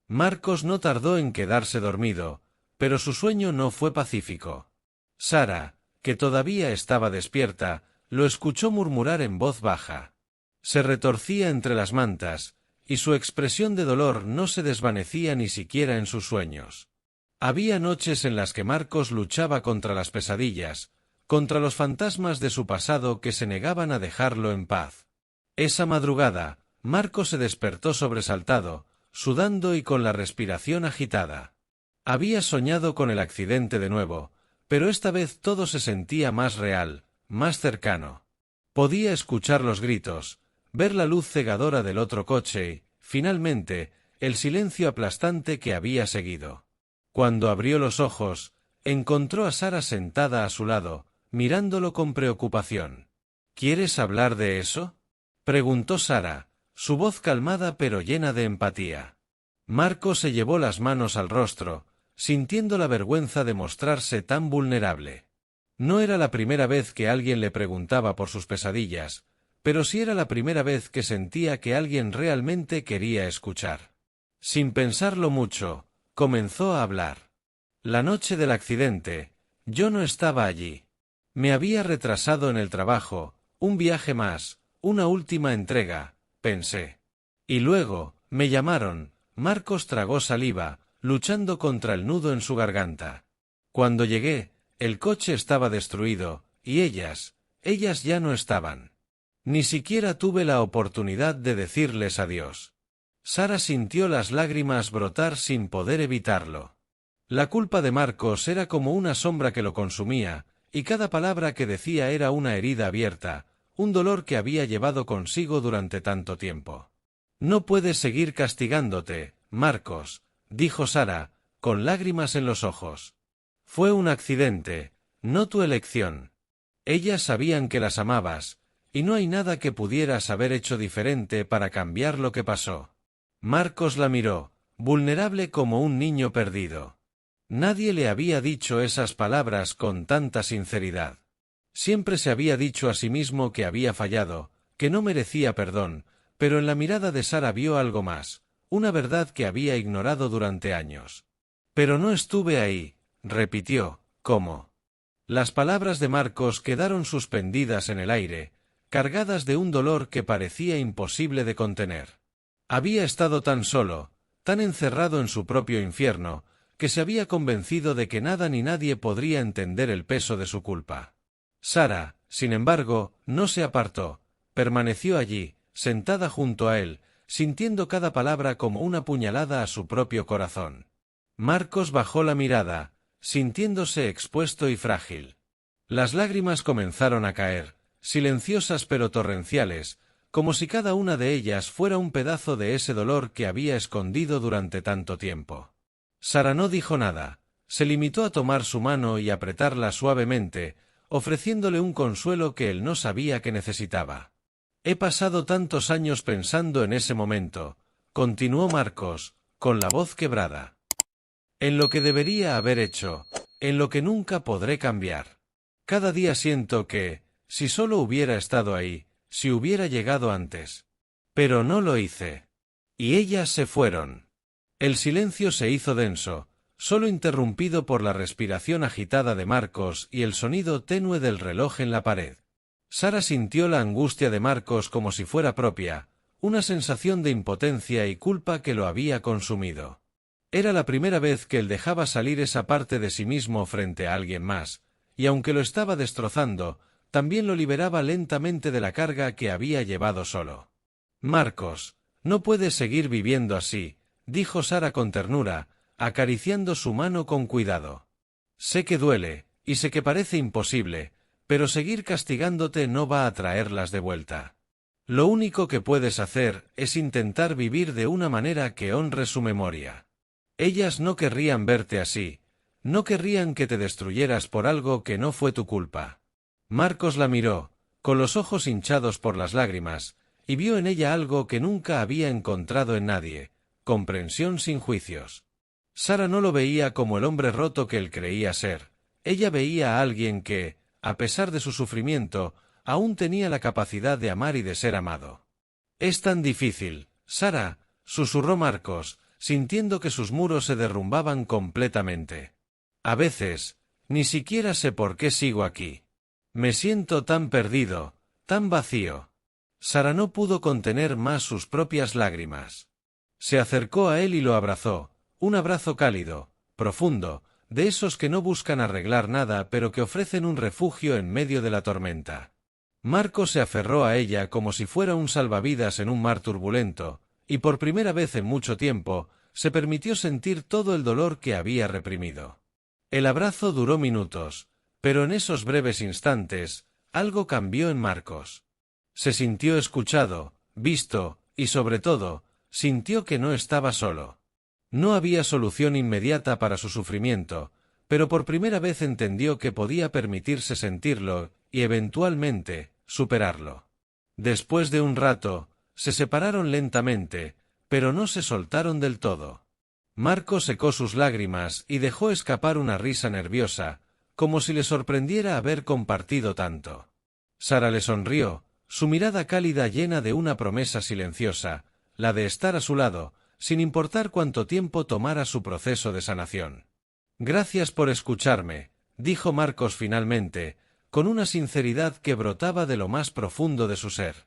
Marcos no tardó en quedarse dormido, pero su sueño no fue pacífico. Sara, que todavía estaba despierta, lo escuchó murmurar en voz baja. Se retorcía entre las mantas, y su expresión de dolor no se desvanecía ni siquiera en sus sueños. Había noches en las que Marcos luchaba contra las pesadillas, contra los fantasmas de su pasado que se negaban a dejarlo en paz. Esa madrugada, Marcos se despertó sobresaltado, sudando y con la respiración agitada. Había soñado con el accidente de nuevo, pero esta vez todo se sentía más real, más cercano. Podía escuchar los gritos, ver la luz cegadora del otro coche y, finalmente, el silencio aplastante que había seguido. Cuando abrió los ojos, encontró a Sara sentada a su lado, mirándolo con preocupación. ¿Quieres hablar de eso?, preguntó Sara, su voz calmada pero llena de empatía. Marcos se llevó las manos al rostro, sintiendo la vergüenza de mostrarse tan vulnerable. No era la primera vez que alguien le preguntaba por sus pesadillas, pero sí era la primera vez que sentía que alguien realmente quería escuchar. Sin pensarlo mucho, comenzó a hablar. La noche del accidente, yo no estaba allí. Me había retrasado en el trabajo, un viaje más, una última entrega, pensé. Y luego, me llamaron. Marcos tragó saliva, luchando contra el nudo en su garganta. Cuando llegué, el coche estaba destruido, y ellas ya no estaban. Ni siquiera tuve la oportunidad de decirles adiós. Sara sintió las lágrimas brotar sin poder evitarlo. La culpa de Marcos era como una sombra que lo consumía, y cada palabra que decía era una herida abierta, un dolor que había llevado consigo durante tanto tiempo. No puedes seguir castigándote, Marcos, dijo Sara, con lágrimas en los ojos. Fue un accidente, no tu elección. Ellas sabían que las amabas, y no hay nada que pudieras haber hecho diferente para cambiar lo que pasó. Marcos la miró, vulnerable como un niño perdido. Nadie le había dicho esas palabras con tanta sinceridad. Siempre se había dicho a sí mismo que había fallado, que no merecía perdón, pero en la mirada de Sara vio algo más, una verdad que había ignorado durante años. Pero no estuve ahí, repitió, ¿cómo? Las palabras de Marcos quedaron suspendidas en el aire, cargadas de un dolor que parecía imposible de contener. Había estado tan solo, tan encerrado en su propio infierno, que se había convencido de que nada ni nadie podría entender el peso de su culpa. Sara, sin embargo, no se apartó, permaneció allí, sentada junto a él, sintiendo cada palabra como una puñalada a su propio corazón. Marcos bajó la mirada, sintiéndose expuesto y frágil. Las lágrimas comenzaron a caer, silenciosas pero torrenciales, como si cada una de ellas fuera un pedazo de ese dolor que había escondido durante tanto tiempo. Sara no dijo nada, se limitó a tomar su mano y apretarla suavemente, ofreciéndole un consuelo que él no sabía que necesitaba. He pasado tantos años pensando en ese momento, continuó Marcos, con la voz quebrada. En lo que debería haber hecho, en lo que nunca podré cambiar. Cada día siento que, si solo hubiera estado ahí, si hubiera llegado antes. Pero no lo hice. Y ellas se fueron. El silencio se hizo denso, solo interrumpido por la respiración agitada de Marcos y el sonido tenue del reloj en la pared. Sara sintió la angustia de Marcos como si fuera propia, una sensación de impotencia y culpa que lo había consumido. Era la primera vez que él dejaba salir esa parte de sí mismo frente a alguien más, y aunque lo estaba destrozando, también lo liberaba lentamente de la carga que había llevado solo. Marcos, no puedes seguir viviendo así, dijo Sara con ternura, acariciando su mano con cuidado. Sé que duele, y sé que parece imposible, pero seguir castigándote no va a traerlas de vuelta. Lo único que puedes hacer es intentar vivir de una manera que honre su memoria. Ellas no querrían verte así, no querrían que te destruyeras por algo que no fue tu culpa. Marcos la miró, con los ojos hinchados por las lágrimas, y vio en ella algo que nunca había encontrado en nadie, comprensión sin juicios. Sara no lo veía como el hombre roto que él creía ser, ella veía a alguien que, a pesar de su sufrimiento, aún tenía la capacidad de amar y de ser amado. Es tan difícil, Sara, susurró Marcos, sintiendo que sus muros se derrumbaban completamente. A veces, ni siquiera sé por qué sigo aquí. Me siento tan perdido, tan vacío. Sara no pudo contener más sus propias lágrimas. Se acercó a él y lo abrazó, un abrazo cálido, profundo, de esos que no buscan arreglar nada pero que ofrecen un refugio en medio de la tormenta. Marcos se aferró a ella como si fuera un salvavidas en un mar turbulento, y por primera vez en mucho tiempo, se permitió sentir todo el dolor que había reprimido. El abrazo duró minutos, pero en esos breves instantes, algo cambió en Marcos. Se sintió escuchado, visto, y sobre todo, sintió que no estaba solo. No había solución inmediata para su sufrimiento, pero por primera vez entendió que podía permitirse sentirlo, y eventualmente, superarlo. Después de un rato, se separaron lentamente, pero no se soltaron del todo. Marcos secó sus lágrimas y dejó escapar una risa nerviosa, como si le sorprendiera haber compartido tanto. Sara le sonrió, su mirada cálida llena de una promesa silenciosa, la de estar a su lado, sin importar cuánto tiempo tomara su proceso de sanación. Gracias por escucharme, dijo Marcos finalmente, con una sinceridad que brotaba de lo más profundo de su ser.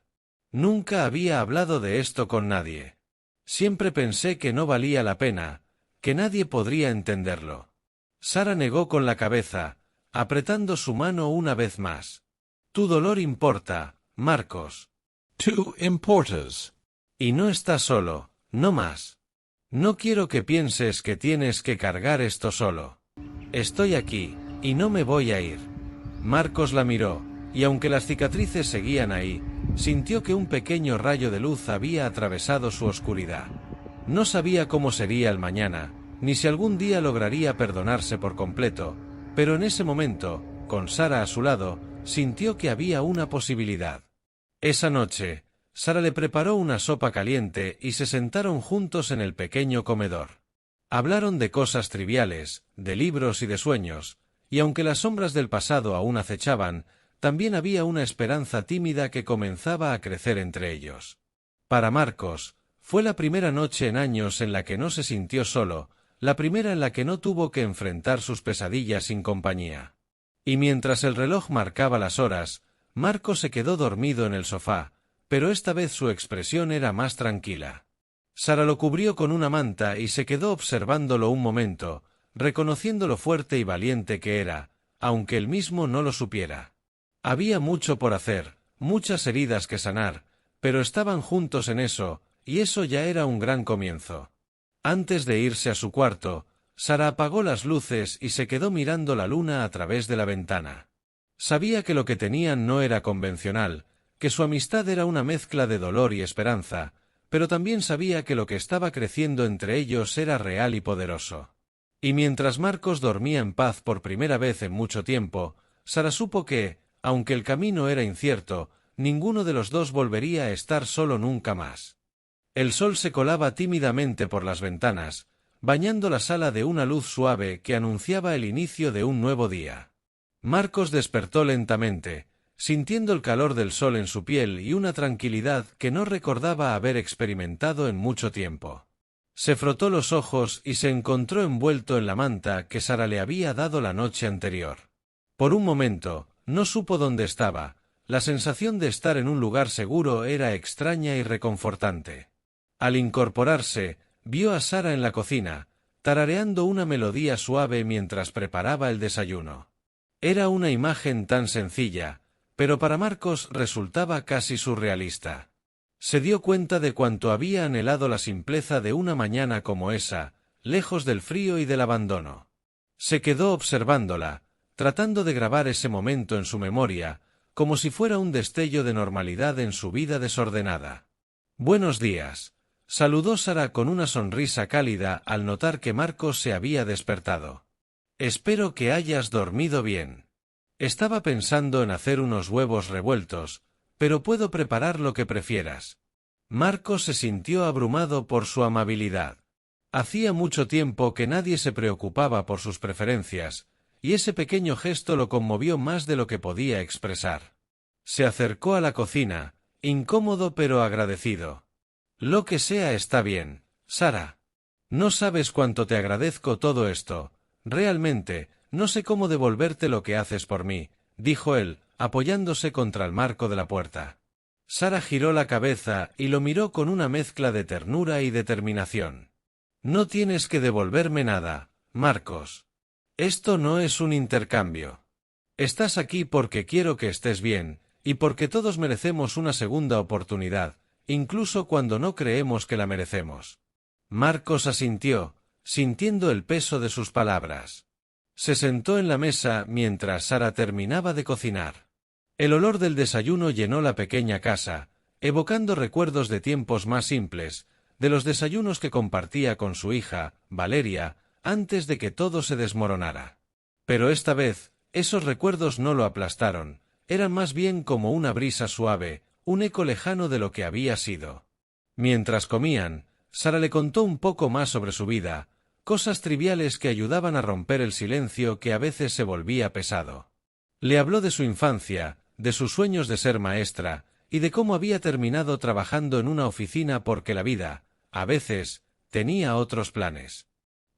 Nunca había hablado de esto con nadie. Siempre pensé que no valía la pena, que nadie podría entenderlo. Sara negó con la cabeza, apretando su mano una vez más. Tu dolor importa, Marcos. Tú importas. Y no estás solo, no más. No quiero que pienses que tienes que cargar esto solo. Estoy aquí, y no me voy a ir. Marcos la miró, y aunque las cicatrices seguían ahí, sintió que un pequeño rayo de luz había atravesado su oscuridad. No sabía cómo sería el mañana, ni si algún día lograría perdonarse por completo, pero en ese momento, con Sara a su lado, sintió que había una posibilidad. Esa noche, Sara le preparó una sopa caliente y se sentaron juntos en el pequeño comedor. Hablaron de cosas triviales, de libros y de sueños, y aunque las sombras del pasado aún acechaban, también había una esperanza tímida que comenzaba a crecer entre ellos. Para Marcos, fue la primera noche en años en la que no se sintió solo, la primera en la que no tuvo que enfrentar sus pesadillas sin compañía. Y mientras el reloj marcaba las horas, Marcos se quedó dormido en el sofá, pero esta vez su expresión era más tranquila. Sara lo cubrió con una manta y se quedó observándolo un momento, reconociendo lo fuerte y valiente que era, aunque él mismo no lo supiera. Había mucho por hacer, muchas heridas que sanar, pero estaban juntos en eso, y eso ya era un gran comienzo. Antes de irse a su cuarto, Sara apagó las luces y se quedó mirando la luna a través de la ventana. Sabía que lo que tenían no era convencional, que su amistad era una mezcla de dolor y esperanza, pero también sabía que lo que estaba creciendo entre ellos era real y poderoso. Y mientras Marcos dormía en paz por primera vez en mucho tiempo, Sara supo que, aunque el camino era incierto, ninguno de los dos volvería a estar solo nunca más. El sol se colaba tímidamente por las ventanas, bañando la sala de una luz suave que anunciaba el inicio de un nuevo día. Marcos despertó lentamente, sintiendo el calor del sol en su piel y una tranquilidad que no recordaba haber experimentado en mucho tiempo. Se frotó los ojos y se encontró envuelto en la manta que Sara le había dado la noche anterior. Por un momento, no supo dónde estaba. La sensación de estar en un lugar seguro era extraña y reconfortante. Al incorporarse, vio a Sara en la cocina, tarareando una melodía suave mientras preparaba el desayuno. Era una imagen tan sencilla, pero para Marcos resultaba casi surrealista. Se dio cuenta de cuánto había anhelado la simpleza de una mañana como esa, lejos del frío y del abandono. Se quedó observándola, tratando de grabar ese momento en su memoria, como si fuera un destello de normalidad en su vida desordenada. «Buenos días», saludó Sara con una sonrisa cálida al notar que Marcos se había despertado. «Espero que hayas dormido bien. Estaba pensando en hacer unos huevos revueltos, pero puedo preparar lo que prefieras». Marcos se sintió abrumado por su amabilidad. Hacía mucho tiempo que nadie se preocupaba por sus preferencias, y ese pequeño gesto lo conmovió más de lo que podía expresar. Se acercó a la cocina, incómodo pero agradecido. «Lo que sea está bien, Sara. No sabes cuánto te agradezco todo esto. Realmente, no sé cómo devolverte lo que haces por mí», dijo él, apoyándose contra el marco de la puerta. Sara giró la cabeza y lo miró con una mezcla de ternura y determinación. «No tienes que devolverme nada, Marcos. Esto no es un intercambio. Estás aquí porque quiero que estés bien, y porque todos merecemos una segunda oportunidad, incluso cuando no creemos que la merecemos». Marcos asintió, sintiendo el peso de sus palabras. Se sentó en la mesa mientras Sara terminaba de cocinar. El olor del desayuno llenó la pequeña casa, evocando recuerdos de tiempos más simples, de los desayunos que compartía con su hija, Valeria, antes de que todo se desmoronara. Pero esta vez, esos recuerdos no lo aplastaron, eran más bien como una brisa suave, un eco lejano de lo que había sido. Mientras comían, Sara le contó un poco más sobre su vida, cosas triviales que ayudaban a romper el silencio que a veces se volvía pesado. Le habló de su infancia, de sus sueños de ser maestra, y de cómo había terminado trabajando en una oficina porque la vida, a veces, tenía otros planes.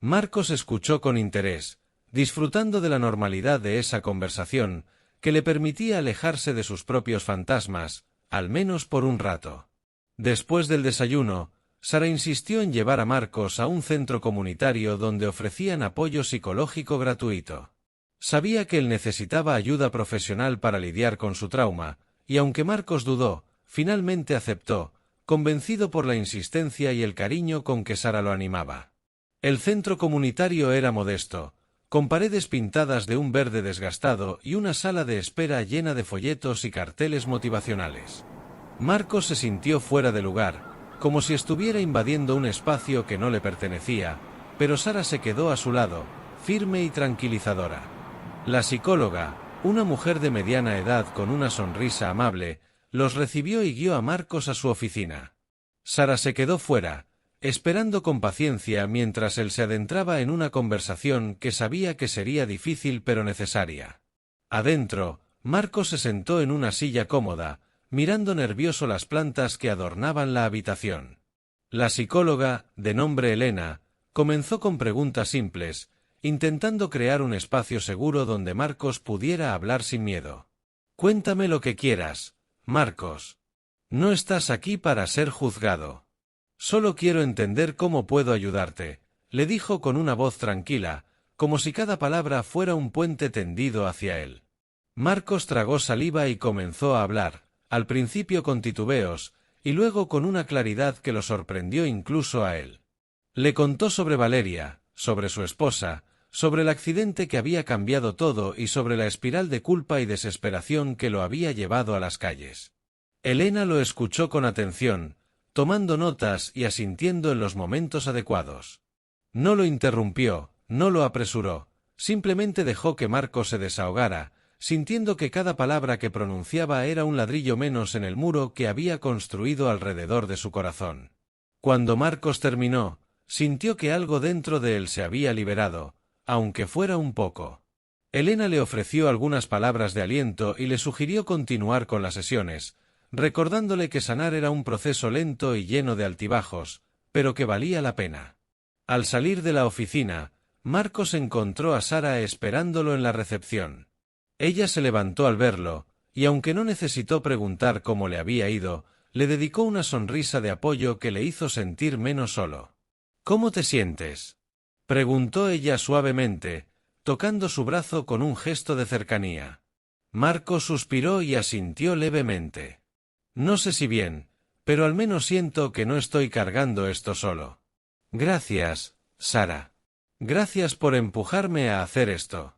Marcos escuchó con interés, disfrutando de la normalidad de esa conversación, que le permitía alejarse de sus propios fantasmas, al menos por un rato. Después del desayuno, Sara insistió en llevar a Marcos a un centro comunitario donde ofrecían apoyo psicológico gratuito. Sabía que él necesitaba ayuda profesional para lidiar con su trauma, y aunque Marcos dudó, finalmente aceptó, convencido por la insistencia y el cariño con que Sara lo animaba. El centro comunitario era modesto, con paredes pintadas de un verde desgastado y una sala de espera llena de folletos y carteles motivacionales. Marcos se sintió fuera de lugar, como si estuviera invadiendo un espacio que no le pertenecía, pero Sara se quedó a su lado, firme y tranquilizadora. La psicóloga, una mujer de mediana edad con una sonrisa amable, los recibió y guió a Marcos a su oficina. Sara se quedó fuera, esperando con paciencia mientras él se adentraba en una conversación que sabía que sería difícil pero necesaria. Adentro, Marcos se sentó en una silla cómoda, mirando nervioso las plantas que adornaban la habitación. La psicóloga, de nombre Elena, comenzó con preguntas simples, intentando crear un espacio seguro donde Marcos pudiera hablar sin miedo. «Cuéntame lo que quieras, Marcos. No estás aquí para ser juzgado. Solo quiero entender cómo puedo ayudarte», le dijo con una voz tranquila, como si cada palabra fuera un puente tendido hacia él. Marcos tragó saliva y comenzó a hablar, al principio con titubeos, y luego con una claridad que lo sorprendió incluso a él. Le contó sobre Valeria, sobre su esposa, sobre el accidente que había cambiado todo y sobre la espiral de culpa y desesperación que lo había llevado a las calles. Elena lo escuchó con atención, tomando notas y asintiendo en los momentos adecuados. No lo interrumpió, no lo apresuró, simplemente dejó que Marcos se desahogara, sintiendo que cada palabra que pronunciaba era un ladrillo menos en el muro que había construido alrededor de su corazón. Cuando Marcos terminó, sintió que algo dentro de él se había liberado, aunque fuera un poco. Elena le ofreció algunas palabras de aliento y le sugirió continuar con las sesiones, recordándole que sanar era un proceso lento y lleno de altibajos, pero que valía la pena. Al salir de la oficina, Marcos encontró a Sara esperándolo en la recepción. Ella se levantó al verlo, y aunque no necesitó preguntar cómo le había ido, le dedicó una sonrisa de apoyo que le hizo sentir menos solo. «¿Cómo te sientes?», preguntó ella suavemente, tocando su brazo con un gesto de cercanía. Marcos suspiró y asintió levemente. «No sé si bien, pero al menos siento que no estoy cargando esto solo». «Gracias, Sara. Gracias por empujarme a hacer esto».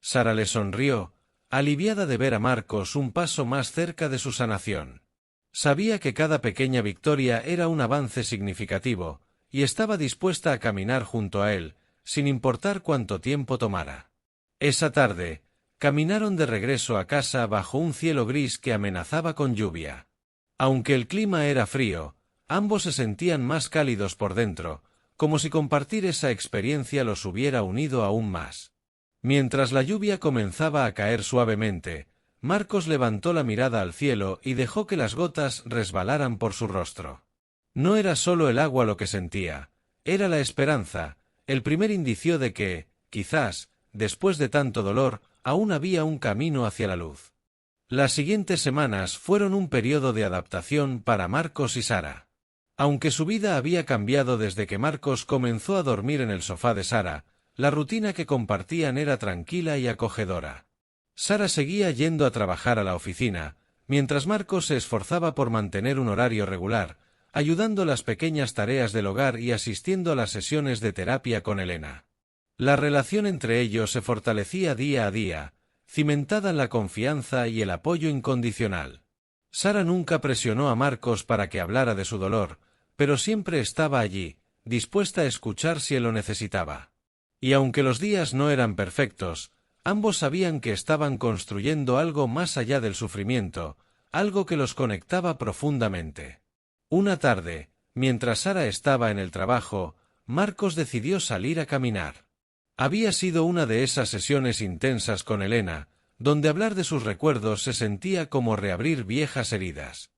Sara le sonrió, aliviada de ver a Marcos un paso más cerca de su sanación. Sabía que cada pequeña victoria era un avance significativo, y estaba dispuesta a caminar junto a él, sin importar cuánto tiempo tomara. Esa tarde, caminaron de regreso a casa bajo un cielo gris que amenazaba con lluvia. Aunque el clima era frío, ambos se sentían más cálidos por dentro, como si compartir esa experiencia los hubiera unido aún más. Mientras la lluvia comenzaba a caer suavemente, Marcos levantó la mirada al cielo y dejó que las gotas resbalaran por su rostro. No era solo el agua lo que sentía, era la esperanza, el primer indicio de que, quizás, después de tanto dolor, aún había un camino hacia la luz. Las siguientes semanas fueron un periodo de adaptación para Marcos y Sara. Aunque su vida había cambiado desde que Marcos comenzó a dormir en el sofá de Sara, la rutina que compartían era tranquila y acogedora. Sara seguía yendo a trabajar a la oficina, mientras Marcos se esforzaba por mantener un horario regular, ayudando las pequeñas tareas del hogar y asistiendo a las sesiones de terapia con Elena. La relación entre ellos se fortalecía día a día, cimentada en la confianza y el apoyo incondicional. Sara nunca presionó a Marcos para que hablara de su dolor, pero siempre estaba allí, dispuesta a escuchar si él lo necesitaba. Y aunque los días no eran perfectos, ambos sabían que estaban construyendo algo más allá del sufrimiento, algo que los conectaba profundamente. Una tarde, mientras Sara estaba en el trabajo, Marcos decidió salir a caminar. Había sido una de esas sesiones intensas con Elena, donde hablar de sus recuerdos se sentía como reabrir viejas heridas.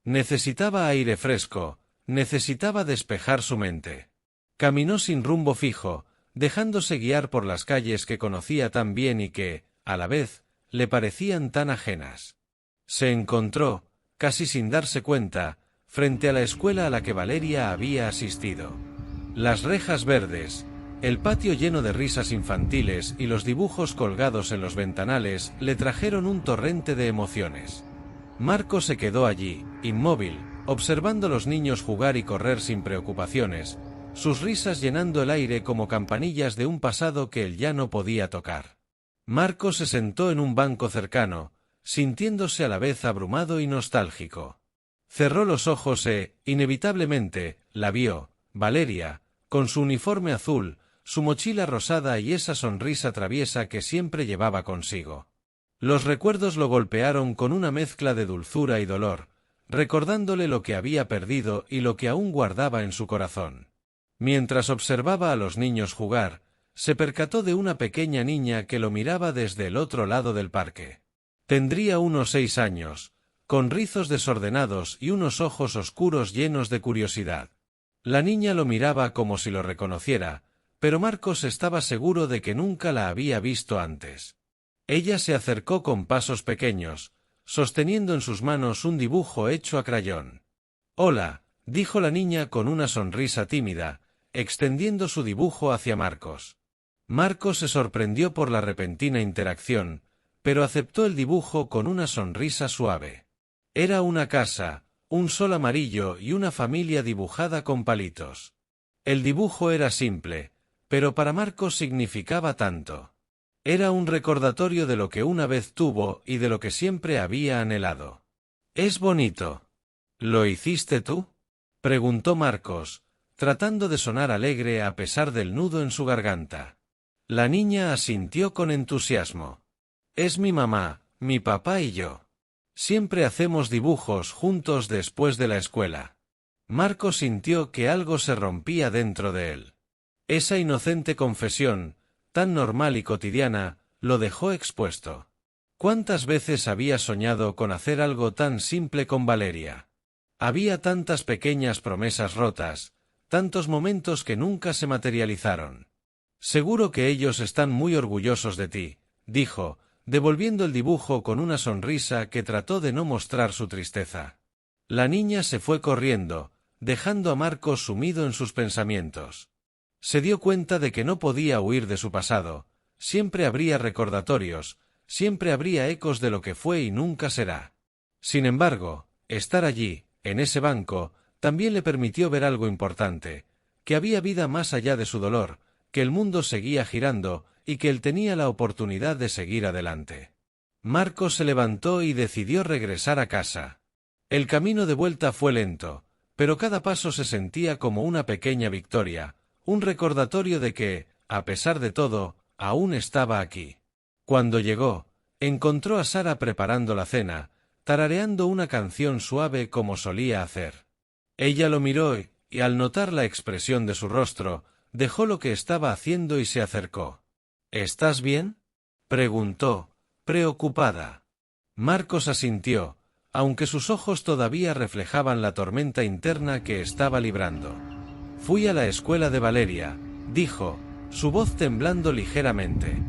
Necesitaba aire fresco, necesitaba despejar su mente. Caminó sin rumbo fijo, dejándose guiar por las calles que conocía tan bien y que, a la vez, le parecían tan ajenas. Se encontró, casi sin darse cuenta, frente a la escuela a la que Valeria había asistido. Las rejas verdes, el patio lleno de risas infantiles y los dibujos colgados en los ventanales le trajeron un torrente de emociones. Marcos se quedó allí, inmóvil, observando a los niños jugar y correr sin preocupaciones, sus risas llenando el aire como campanillas de un pasado que él ya no podía tocar. Marcos se sentó en un banco cercano, sintiéndose a la vez abrumado y nostálgico. Cerró los ojos e, inevitablemente, la vio, Valeria, con su uniforme azul, su mochila rosada y esa sonrisa traviesa que siempre llevaba consigo. Los recuerdos lo golpearon con una mezcla de dulzura y dolor, recordándole lo que había perdido y lo que aún guardaba en su corazón. Mientras observaba a los niños jugar, se percató de una pequeña niña que lo miraba desde el otro lado del parque. Tendría unos 6 años, con rizos desordenados y unos ojos oscuros llenos de curiosidad. La niña lo miraba como si lo reconociera, pero Marcos estaba seguro de que nunca la había visto antes. Ella se acercó con pasos pequeños, sosteniendo en sus manos un dibujo hecho a crayón. «Hola», dijo la niña con una sonrisa tímida, extendiendo su dibujo hacia Marcos. Marcos se sorprendió por la repentina interacción, pero aceptó el dibujo con una sonrisa suave. Era una casa, un sol amarillo y una familia dibujada con palitos. El dibujo era simple, pero para Marcos significaba tanto. Era un recordatorio de lo que una vez tuvo y de lo que siempre había anhelado. «Es bonito». «¿Lo hiciste tú?», preguntó Marcos, tratando de sonar alegre a pesar del nudo en su garganta. La niña asintió con entusiasmo. «Es mi mamá, mi papá y yo. Siempre hacemos dibujos juntos después de la escuela». Marcos sintió que algo se rompía dentro de él. Esa inocente confesión, tan normal y cotidiana, lo dejó expuesto. ¿Cuántas veces había soñado con hacer algo tan simple con Valeria? Había tantas pequeñas promesas rotas, tantos momentos que nunca se materializaron. «Seguro que ellos están muy orgullosos de ti», dijo, devolviendo el dibujo con una sonrisa que trató de no mostrar su tristeza. La niña se fue corriendo, dejando a Marcos sumido en sus pensamientos. Se dio cuenta de que no podía huir de su pasado, siempre habría recordatorios, siempre habría ecos de lo que fue y nunca será. Sin embargo, estar allí, en ese banco, también le permitió ver algo importante, que había vida más allá de su dolor, que el mundo seguía girando y que él tenía la oportunidad de seguir adelante. Marcos se levantó y decidió regresar a casa. El camino de vuelta fue lento, pero cada paso se sentía como una pequeña victoria, un recordatorio de que, a pesar de todo, aún estaba aquí. Cuando llegó, encontró a Sara preparando la cena, tarareando una canción suave como solía hacer. Ella lo miró y, al notar la expresión de su rostro, dejó lo que estaba haciendo y se acercó. «¿Estás bien?», preguntó, preocupada. Marcos asintió, aunque sus ojos todavía reflejaban la tormenta interna que estaba librando. «Fui a la escuela de Valeria», dijo, su voz temblando ligeramente.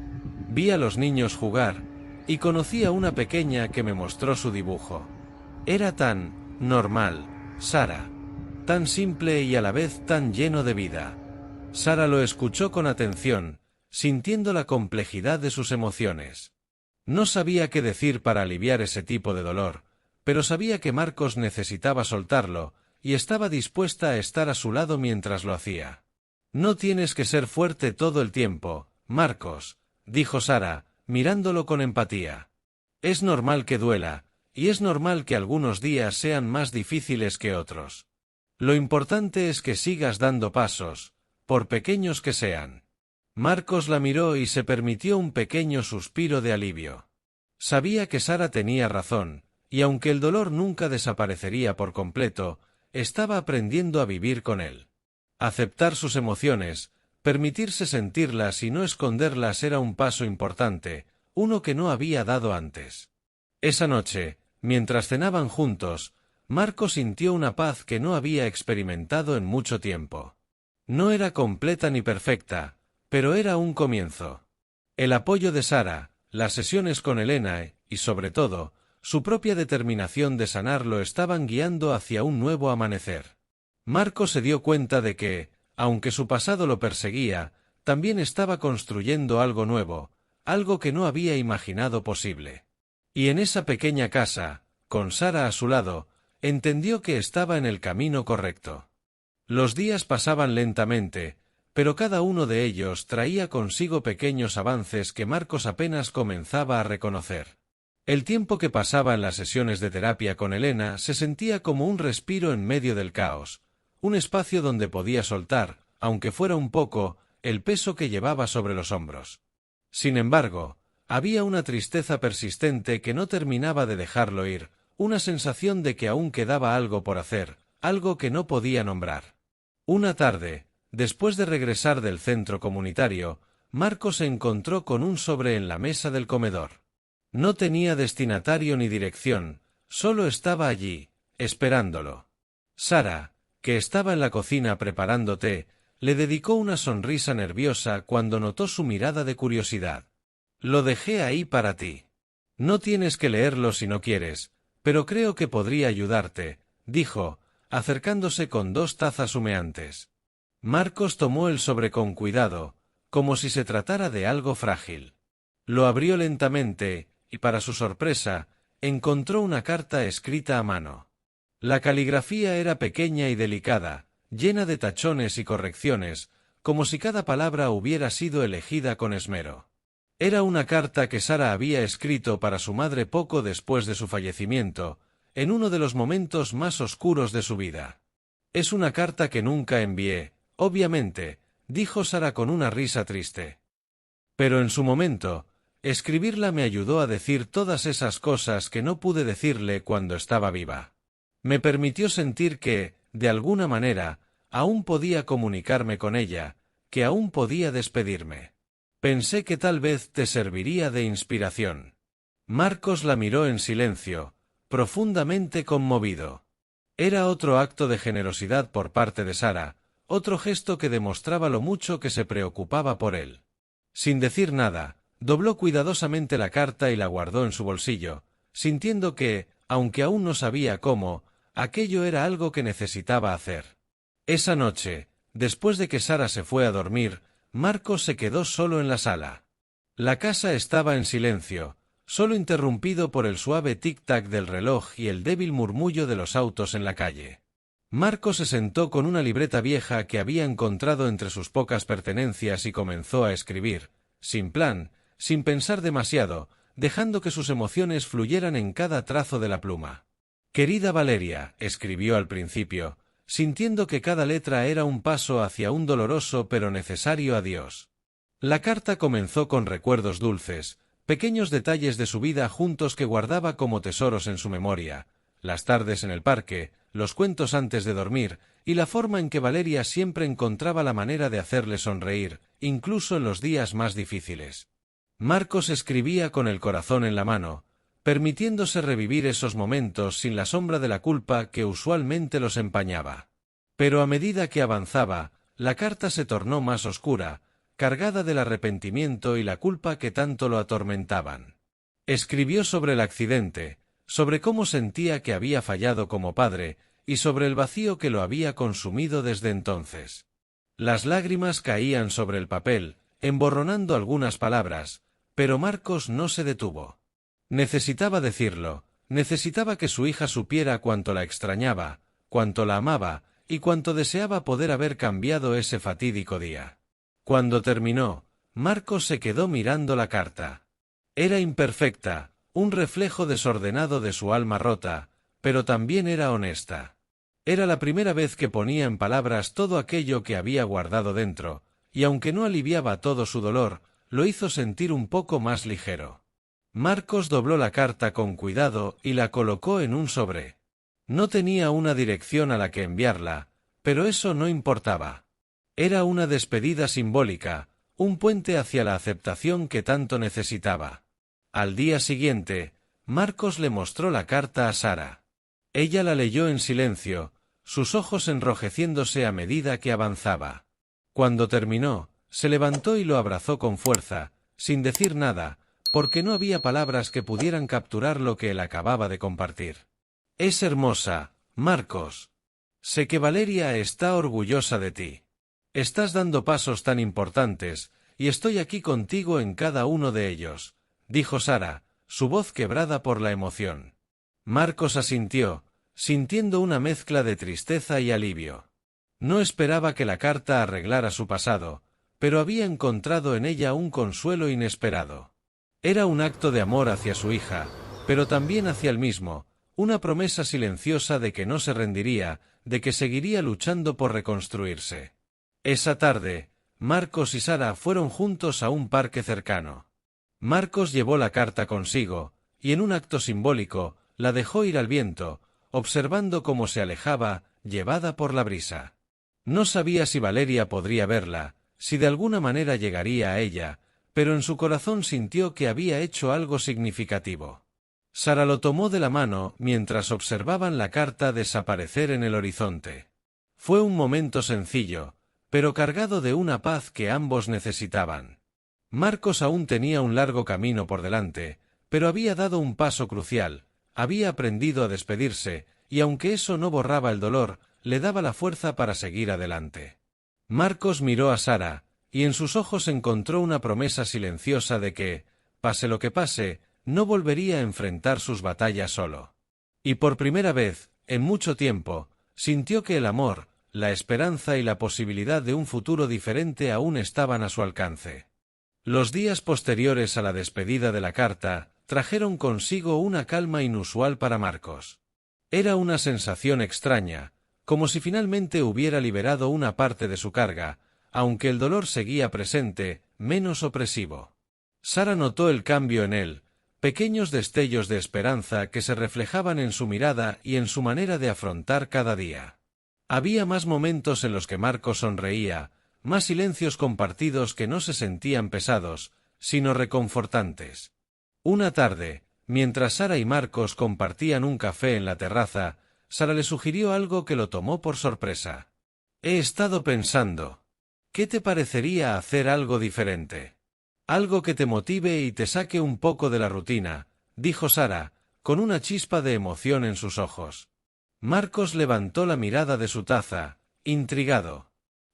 «Vi a los niños jugar, y conocí a una pequeña que me mostró su dibujo. Era tan normal, Sara. Tan simple y a la vez tan lleno de vida». Sara lo escuchó con atención, sintiendo la complejidad de sus emociones. No sabía qué decir para aliviar ese tipo de dolor, pero sabía que Marcos necesitaba soltarlo, y estaba dispuesta a estar a su lado mientras lo hacía. «No tienes que ser fuerte todo el tiempo, Marcos», dijo Sara, mirándolo con empatía. «Es normal que duela, y es normal que algunos días sean más difíciles que otros. Lo importante es que sigas dando pasos, por pequeños que sean». Marcos la miró y se permitió un pequeño suspiro de alivio. Sabía que Sara tenía razón, y aunque el dolor nunca desaparecería por completo, estaba aprendiendo a vivir con él. Aceptar sus emociones, permitirse sentirlas y no esconderlas era un paso importante, uno que no había dado antes. Esa noche, mientras cenaban juntos, Marcos sintió una paz que no había experimentado en mucho tiempo. No era completa ni perfecta, pero era un comienzo. El apoyo de Sara, las sesiones con Elena y, sobre todo, su propia determinación de sanar lo estaban guiando hacia un nuevo amanecer. Marcos se dio cuenta de que, aunque su pasado lo perseguía, también estaba construyendo algo nuevo, algo que no había imaginado posible. Y en esa pequeña casa, con Sara a su lado, entendió que estaba en el camino correcto. Los días pasaban lentamente, pero cada uno de ellos traía consigo pequeños avances que Marcos apenas comenzaba a reconocer. El tiempo que pasaba en las sesiones de terapia con Elena se sentía como un respiro en medio del caos, un espacio donde podía soltar, aunque fuera un poco, el peso que llevaba sobre los hombros. Sin embargo, había una tristeza persistente que no terminaba de dejarlo ir, una sensación de que aún quedaba algo por hacer, algo que no podía nombrar. Una tarde, después de regresar del centro comunitario, Marcos se encontró con un sobre en la mesa del comedor. No tenía destinatario ni dirección, solo estaba allí, esperándolo. Sara, que estaba en la cocina preparando té, le dedicó una sonrisa nerviosa cuando notó su mirada de curiosidad. Lo dejé ahí para ti. No tienes que leerlo si no quieres, pero creo que podría ayudarte, dijo, acercándose con 2 tazas humeantes. Marcos tomó el sobre con cuidado, como si se tratara de algo frágil. Lo abrió lentamente, y para su sorpresa, encontró una carta escrita a mano. La caligrafía era pequeña y delicada, llena de tachones y correcciones, como si cada palabra hubiera sido elegida con esmero. Era una carta que Sara había escrito para su madre poco después de su fallecimiento, en uno de los momentos más oscuros de su vida. Es una carta que nunca envié, obviamente, dijo Sara con una risa triste. Pero en su momento, escribirla me ayudó a decir todas esas cosas que no pude decirle cuando estaba viva. Me permitió sentir que, de alguna manera, aún podía comunicarme con ella, que aún podía despedirme. Pensé que tal vez te serviría de inspiración. Marcos la miró en silencio, profundamente conmovido. Era otro acto de generosidad por parte de Sara, otro gesto que demostraba lo mucho que se preocupaba por él. Sin decir nada, dobló cuidadosamente la carta y la guardó en su bolsillo, sintiendo que, aunque aún no sabía cómo, aquello era algo que necesitaba hacer. Esa noche, después de que Sara se fue a dormir, Marcos se quedó solo en la sala. La casa estaba en silencio, solo interrumpido por el suave tic-tac del reloj y el débil murmullo de los autos en la calle. Marcos se sentó con una libreta vieja que había encontrado entre sus pocas pertenencias y comenzó a escribir, sin plan, sin pensar demasiado, dejando que sus emociones fluyeran en cada trazo de la pluma. «Querida Valeria», escribió al principio, sintiendo que cada letra era un paso hacia un doloroso pero necesario adiós. La carta comenzó con recuerdos dulces, pequeños detalles de su vida juntos que guardaba como tesoros en su memoria, las tardes en el parque, los cuentos antes de dormir, y la forma en que Valeria siempre encontraba la manera de hacerle sonreír, incluso en los días más difíciles. Marcos escribía con el corazón en la mano, permitiéndose revivir esos momentos sin la sombra de la culpa que usualmente los empañaba. Pero a medida que avanzaba, la carta se tornó más oscura, cargada del arrepentimiento y la culpa que tanto lo atormentaban. Escribió sobre el accidente, sobre cómo sentía que había fallado como padre, y sobre el vacío que lo había consumido desde entonces. Las lágrimas caían sobre el papel, emborronando algunas palabras, pero Marcos no se detuvo. Necesitaba decirlo, necesitaba que su hija supiera cuánto la extrañaba, cuánto la amaba, y cuánto deseaba poder haber cambiado ese fatídico día. Cuando terminó, Marcos se quedó mirando la carta. Era imperfecta, un reflejo desordenado de su alma rota, pero también era honesta. Era la primera vez que ponía en palabras todo aquello que había guardado dentro, y aunque no aliviaba todo su dolor, lo hizo sentir un poco más ligero. Marcos dobló la carta con cuidado y la colocó en un sobre. No tenía una dirección a la que enviarla, pero eso no importaba. Era una despedida simbólica, un puente hacia la aceptación que tanto necesitaba. Al día siguiente, Marcos le mostró la carta a Sara. Ella la leyó en silencio, sus ojos enrojeciéndose a medida que avanzaba. Cuando terminó, se levantó y lo abrazó con fuerza, sin decir nada, porque no había palabras que pudieran capturar lo que él acababa de compartir. «Es hermosa, Marcos. Sé que Valeria está orgullosa de ti. Estás dando pasos tan importantes, y estoy aquí contigo en cada uno de ellos», dijo Sara, su voz quebrada por la emoción. Marcos asintió, sintiendo una mezcla de tristeza y alivio. No esperaba que la carta arreglara su pasado, pero había encontrado en ella un consuelo inesperado. Era un acto de amor hacia su hija, pero también hacia él mismo, una promesa silenciosa de que no se rendiría, de que seguiría luchando por reconstruirse. Esa tarde, Marcos y Sara fueron juntos a un parque cercano. Marcos llevó la carta consigo, y en un acto simbólico, la dejó ir al viento, observando cómo se alejaba, llevada por la brisa. No sabía si Valeria podría verla, si de alguna manera llegaría a ella, pero en su corazón sintió que había hecho algo significativo. Sara lo tomó de la mano mientras observaban la carta desaparecer en el horizonte. Fue un momento sencillo, pero cargado de una paz que ambos necesitaban. Marcos aún tenía un largo camino por delante, pero había dado un paso crucial, había aprendido a despedirse, y aunque eso no borraba el dolor, le daba la fuerza para seguir adelante. Marcos miró a Sara, y en sus ojos encontró una promesa silenciosa de que, pase lo que pase, no volvería a enfrentar sus batallas solo. Y por primera vez, en mucho tiempo, sintió que el amor, la esperanza y la posibilidad de un futuro diferente aún estaban a su alcance. Los días posteriores a la despedida de la carta, trajeron consigo una calma inusual para Marcos. Era una sensación extraña, como si finalmente hubiera liberado una parte de su carga, aunque el dolor seguía presente, menos opresivo. Sara notó el cambio en él, pequeños destellos de esperanza que se reflejaban en su mirada y en su manera de afrontar cada día. Había más momentos en los que Marcos sonreía, más silencios compartidos que no se sentían pesados, sino reconfortantes. Una tarde, mientras Sara y Marcos compartían un café en la terraza, Sara le sugirió algo que lo tomó por sorpresa. «He estado pensando. ¿Qué te parecería hacer algo diferente? Algo que te motive y te saque un poco de la rutina», dijo Sara, con una chispa de emoción en sus ojos. Marcos levantó la mirada de su taza, intrigado.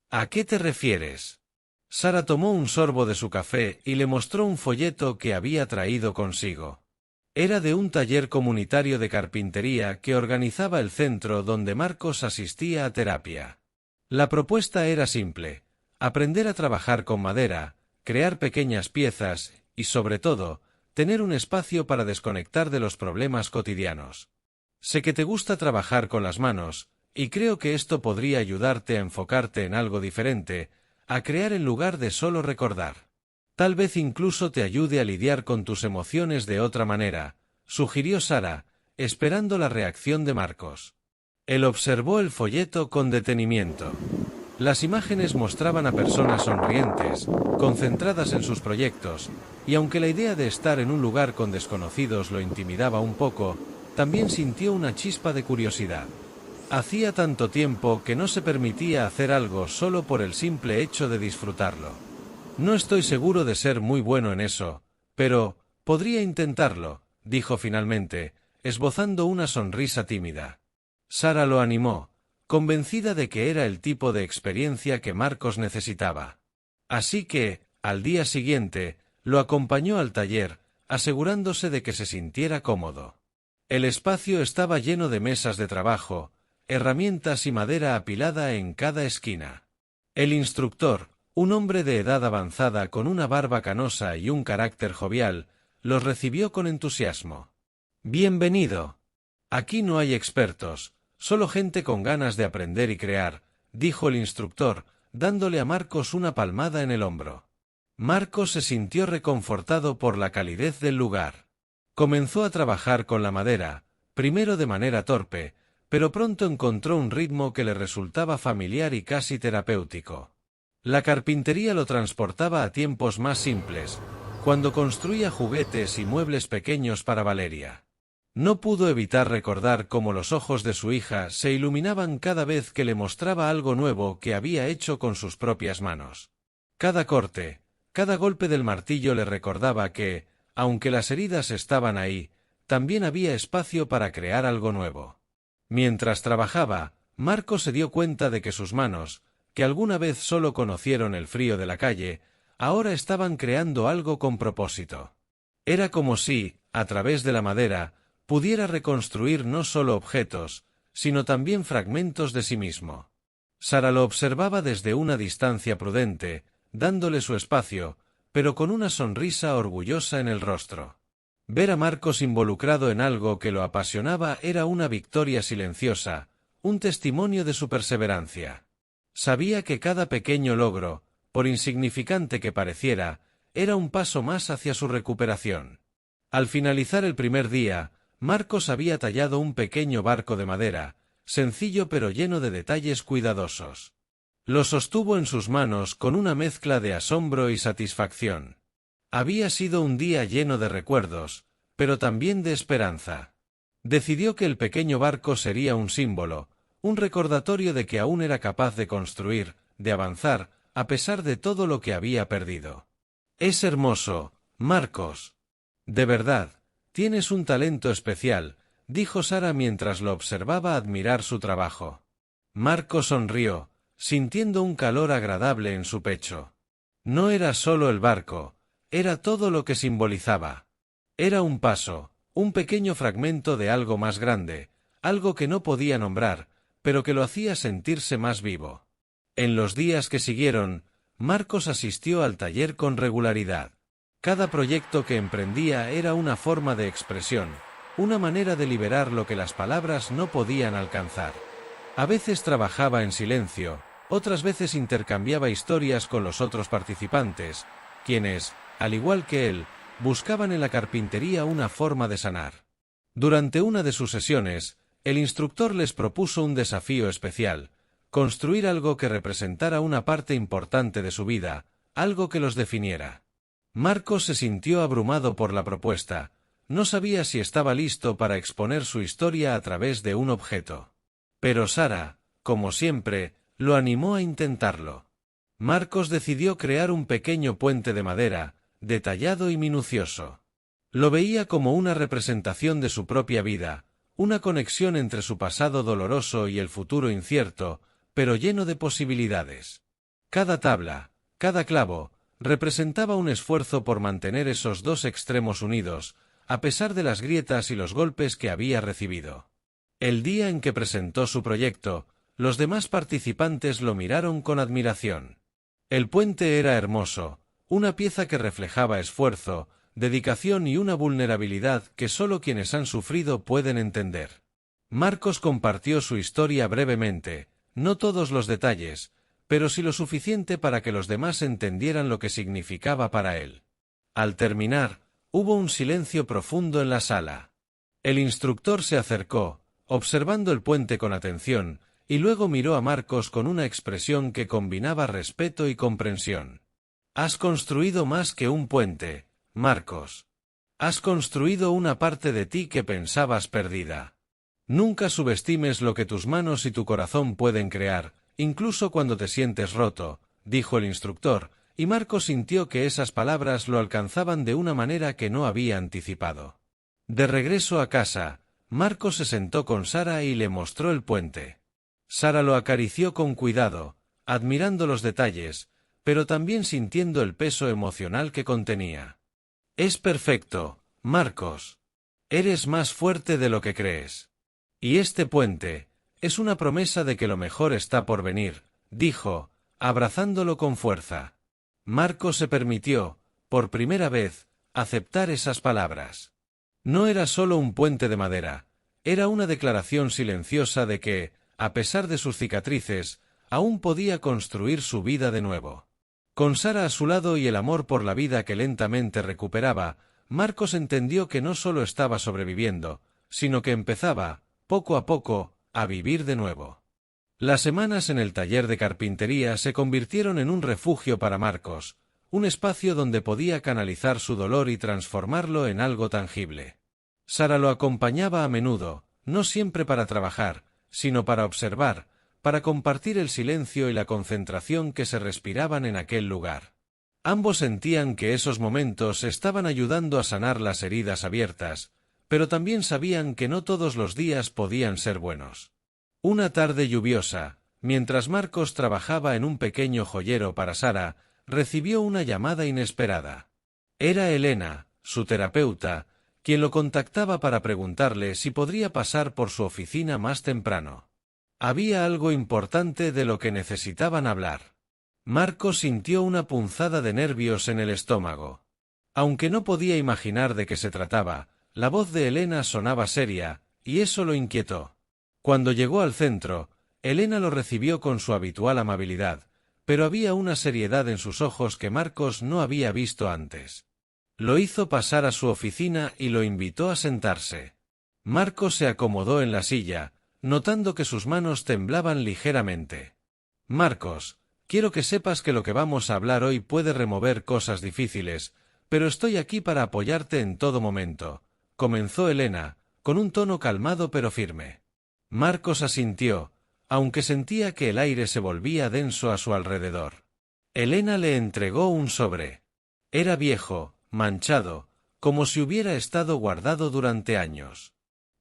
«¿A qué te refieres?» Sara tomó un sorbo de su café y le mostró un folleto que había traído consigo. Era de un taller comunitario de carpintería que organizaba el centro donde Marcos asistía a terapia. La propuesta era simple: aprender a trabajar con madera, crear pequeñas piezas y, sobre todo, tener un espacio para desconectar de los problemas cotidianos. Sé que te gusta trabajar con las manos, y creo que esto podría ayudarte a enfocarte en algo diferente, a crear en lugar de solo recordar. Tal vez incluso te ayude a lidiar con tus emociones de otra manera, sugirió Sara, esperando la reacción de Marcos. Él observó el folleto con detenimiento. Las imágenes mostraban a personas sonrientes, concentradas en sus proyectos, y aunque la idea de estar en un lugar con desconocidos lo intimidaba un poco, también sintió una chispa de curiosidad. Hacía tanto tiempo que no se permitía hacer algo solo por el simple hecho de disfrutarlo. «No estoy seguro de ser muy bueno en eso, pero podría intentarlo», dijo finalmente, esbozando una sonrisa tímida. Sara lo animó, convencida de que era el tipo de experiencia que Marcos necesitaba. Así que, al día siguiente, lo acompañó al taller, asegurándose de que se sintiera cómodo. El espacio estaba lleno de mesas de trabajo, herramientas y madera apilada en cada esquina. El instructor, un hombre de edad avanzada con una barba canosa y un carácter jovial, los recibió con entusiasmo. «Bienvenido. Aquí no hay expertos, solo gente con ganas de aprender y crear», dijo el instructor, dándole a Marcos una palmada en el hombro. Marcos se sintió reconfortado por la calidez del lugar. Comenzó a trabajar con la madera, primero de manera torpe, pero pronto encontró un ritmo que le resultaba familiar y casi terapéutico. La carpintería lo transportaba a tiempos más simples, cuando construía juguetes y muebles pequeños para Valeria. No pudo evitar recordar cómo los ojos de su hija se iluminaban cada vez que le mostraba algo nuevo que había hecho con sus propias manos. Cada corte, cada golpe del martillo le recordaba que, aunque las heridas estaban ahí, también había espacio para crear algo nuevo. Mientras trabajaba, Marcos se dio cuenta de que sus manos, que alguna vez solo conocieron el frío de la calle, ahora estaban creando algo con propósito. Era como si, a través de la madera, pudiera reconstruir no solo objetos, sino también fragmentos de sí mismo. Sara lo observaba desde una distancia prudente, dándole su espacio, pero con una sonrisa orgullosa en el rostro. Ver a Marcos involucrado en algo que lo apasionaba era una victoria silenciosa, un testimonio de su perseverancia. Sabía que cada pequeño logro, por insignificante que pareciera, era un paso más hacia su recuperación. Al finalizar el primer día, Marcos había tallado un pequeño barco de madera, sencillo pero lleno de detalles cuidadosos. Lo sostuvo en sus manos con una mezcla de asombro y satisfacción. Había sido un día lleno de recuerdos, pero también de esperanza. Decidió que el pequeño barco sería un símbolo, un recordatorio de que aún era capaz de construir, de avanzar, a pesar de todo lo que había perdido. Es hermoso, Marcos. De verdad, tienes un talento especial, dijo Sara mientras lo observaba admirar su trabajo. Marcos sonrió, sintiendo un calor agradable en su pecho. No era solo el barco, era todo lo que simbolizaba. Era un paso, un pequeño fragmento de algo más grande, algo que no podía nombrar, pero que lo hacía sentirse más vivo. En los días que siguieron, Marcos asistió al taller con regularidad. Cada proyecto que emprendía era una forma de expresión, una manera de liberar lo que las palabras no podían alcanzar. A veces trabajaba en silencio, otras veces intercambiaba historias con los otros participantes, quienes, al igual que él, buscaban en la carpintería una forma de sanar. Durante una de sus sesiones, el instructor les propuso un desafío especial: construir algo que representara una parte importante de su vida, algo que los definiera. Marcos se sintió abrumado por la propuesta, no sabía si estaba listo para exponer su historia a través de un objeto. Pero Sara, como siempre, lo animó a intentarlo. Marcos decidió crear un pequeño puente de madera, detallado y minucioso. Lo veía como una representación de su propia vida, una conexión entre su pasado doloroso y el futuro incierto, pero lleno de posibilidades. Cada tabla, cada clavo, representaba un esfuerzo por mantener esos dos extremos unidos, a pesar de las grietas y los golpes que había recibido. El día en que presentó su proyecto, los demás participantes lo miraron con admiración. El puente era hermoso, una pieza que reflejaba esfuerzo, dedicación y una vulnerabilidad que solo quienes han sufrido pueden entender. Marcos compartió su historia brevemente, no todos los detalles, pero sí lo suficiente para que los demás entendieran lo que significaba para él. Al terminar, hubo un silencio profundo en la sala. El instructor se acercó, observando el puente con atención, y luego miró a Marcos con una expresión que combinaba respeto y comprensión. Has construido más que un puente, Marcos. Has construido una parte de ti que pensabas perdida. Nunca subestimes lo que tus manos y tu corazón pueden crear, incluso cuando te sientes roto, dijo el instructor, y Marcos sintió que esas palabras lo alcanzaban de una manera que no había anticipado. De regreso a casa, Marcos se sentó con Sara y le mostró el puente. Sara lo acarició con cuidado, admirando los detalles, pero también sintiendo el peso emocional que contenía. Es perfecto, Marcos. Eres más fuerte de lo que crees. Y este puente es una promesa de que lo mejor está por venir, dijo, abrazándolo con fuerza. Marcos se permitió, por primera vez, aceptar esas palabras. No era solo un puente de madera, era una declaración silenciosa de que, a pesar de sus cicatrices, aún podía construir su vida de nuevo. Con Sara a su lado y el amor por la vida que lentamente recuperaba, Marcos entendió que no solo estaba sobreviviendo, sino que empezaba, poco a poco, a vivir de nuevo. Las semanas en el taller de carpintería se convirtieron en un refugio para Marcos, un espacio donde podía canalizar su dolor y transformarlo en algo tangible. Sara lo acompañaba a menudo, no siempre para trabajar, sino para observar, para compartir el silencio y la concentración que se respiraban en aquel lugar. Ambos sentían que esos momentos estaban ayudando a sanar las heridas abiertas, pero también sabían que no todos los días podían ser buenos. Una tarde lluviosa, mientras Marcos trabajaba en un pequeño joyero para Sara, recibió una llamada inesperada. Era Elena, su terapeuta, quien lo contactaba para preguntarle si podría pasar por su oficina más temprano. Había algo importante de lo que necesitaban hablar. Marcos sintió una punzada de nervios en el estómago. Aunque no podía imaginar de qué se trataba, la voz de Elena sonaba seria, y eso lo inquietó. Cuando llegó al centro, Elena lo recibió con su habitual amabilidad, pero había una seriedad en sus ojos que Marcos no había visto antes. Lo hizo pasar a su oficina y lo invitó a sentarse. Marcos se acomodó en la silla, notando que sus manos temblaban ligeramente. Marcos, quiero que sepas que lo que vamos a hablar hoy puede remover cosas difíciles, Pero estoy aquí para apoyarte en todo momento, comenzó Elena, con un tono calmado pero firme. Marcos asintió, aunque sentía que el aire se volvía denso a su alrededor. Elena le entregó un sobre. Era viejo, manchado, como si hubiera estado guardado durante años.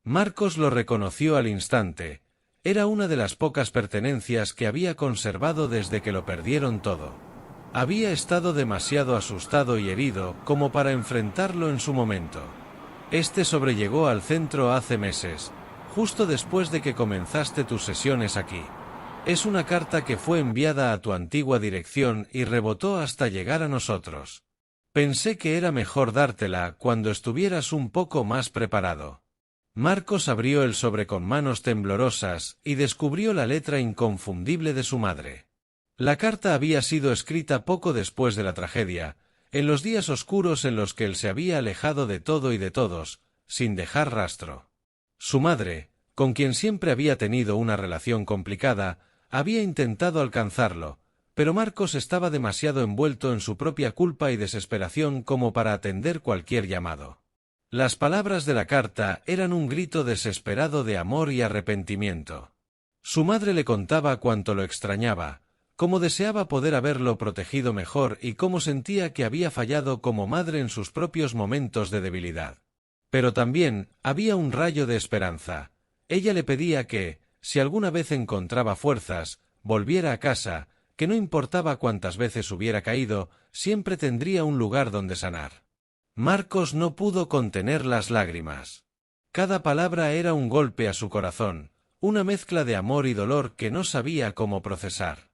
Marcos lo reconoció al instante. Era una de las pocas pertenencias que había conservado desde que lo perdieron todo. Había estado demasiado asustado y herido como para enfrentarlo en su momento. Este sobre llegó al centro hace meses, justo después de que comenzaste tus sesiones aquí. Es una carta que fue enviada a tu antigua dirección y rebotó hasta llegar a nosotros. Pensé que era mejor dártela cuando estuvieras un poco más preparado. Marcos abrió el sobre con manos temblorosas y descubrió la letra inconfundible de su madre. La carta había sido escrita poco después de la tragedia, en los días oscuros en los que él se había alejado de todo y de todos, sin dejar rastro. Su madre, con quien siempre había tenido una relación complicada, había intentado alcanzarlo, pero Marcos estaba demasiado envuelto en su propia culpa y desesperación como para atender cualquier llamado. Las palabras de la carta eran un grito desesperado de amor y arrepentimiento. Su madre le contaba cuánto lo extrañaba, cómo deseaba poder haberlo protegido mejor y cómo sentía que había fallado como madre en sus propios momentos de debilidad. Pero también había un rayo de esperanza. Ella le pedía que, si alguna vez encontraba fuerzas, volviera a casa, que no importaba cuántas veces hubiera caído, siempre tendría un lugar donde sanar. Marcos no pudo contener las lágrimas. Cada palabra era un golpe a su corazón, una mezcla de amor y dolor que no sabía cómo procesar.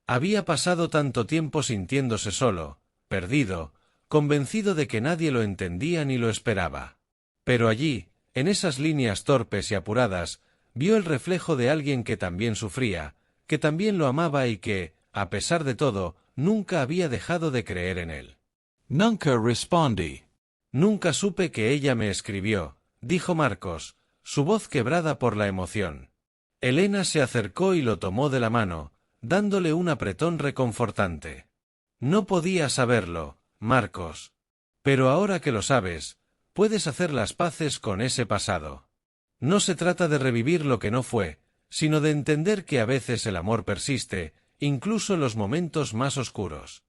Había pasado tanto tiempo sintiéndose solo, perdido, convencido de que nadie lo entendía ni lo esperaba. Pero allí, en esas líneas torpes y apuradas, vio el reflejo de alguien que también sufría, que también lo amaba y que, a pesar de todo, nunca había dejado de creer en él. Nunca respondí. Nunca supe que ella me escribió, dijo Marcos, su voz quebrada por la emoción. Elena se acercó y lo tomó de la mano, dándole un apretón reconfortante. No podía saberlo, Marcos. Pero ahora que lo sabes, puedes hacer las paces con ese pasado. No se trata de revivir lo que no fue, sino de entender que a veces el amor persiste, incluso en los momentos más oscuros.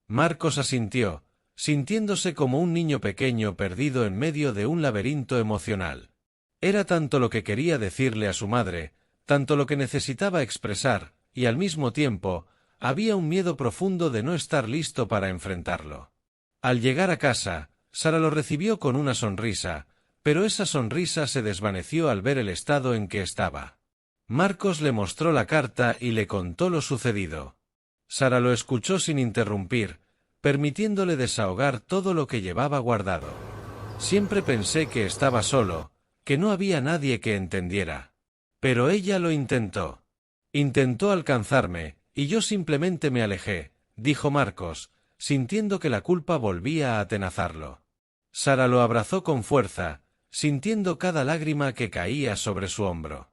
Marcos asintió, sintiéndose como un niño pequeño perdido en medio de un laberinto emocional. Era tanto lo que quería decirle a su madre, tanto lo que necesitaba expresar, y al mismo tiempo, había un miedo profundo de no estar listo para enfrentarlo. Al llegar a casa, Sara lo recibió con una sonrisa, pero esa sonrisa se desvaneció al ver el estado en que estaba. Marcos le mostró la carta y le contó lo sucedido. Sara lo escuchó sin interrumpir, permitiéndole desahogar todo lo que llevaba guardado. Siempre pensé que estaba solo, que no había nadie que entendiera. Pero ella lo intentó. Intentó alcanzarme, y yo simplemente me alejé, dijo Marcos, sintiendo que la culpa volvía a atenazarlo. Sara lo abrazó con fuerza, sintiendo cada lágrima que caía sobre su hombro.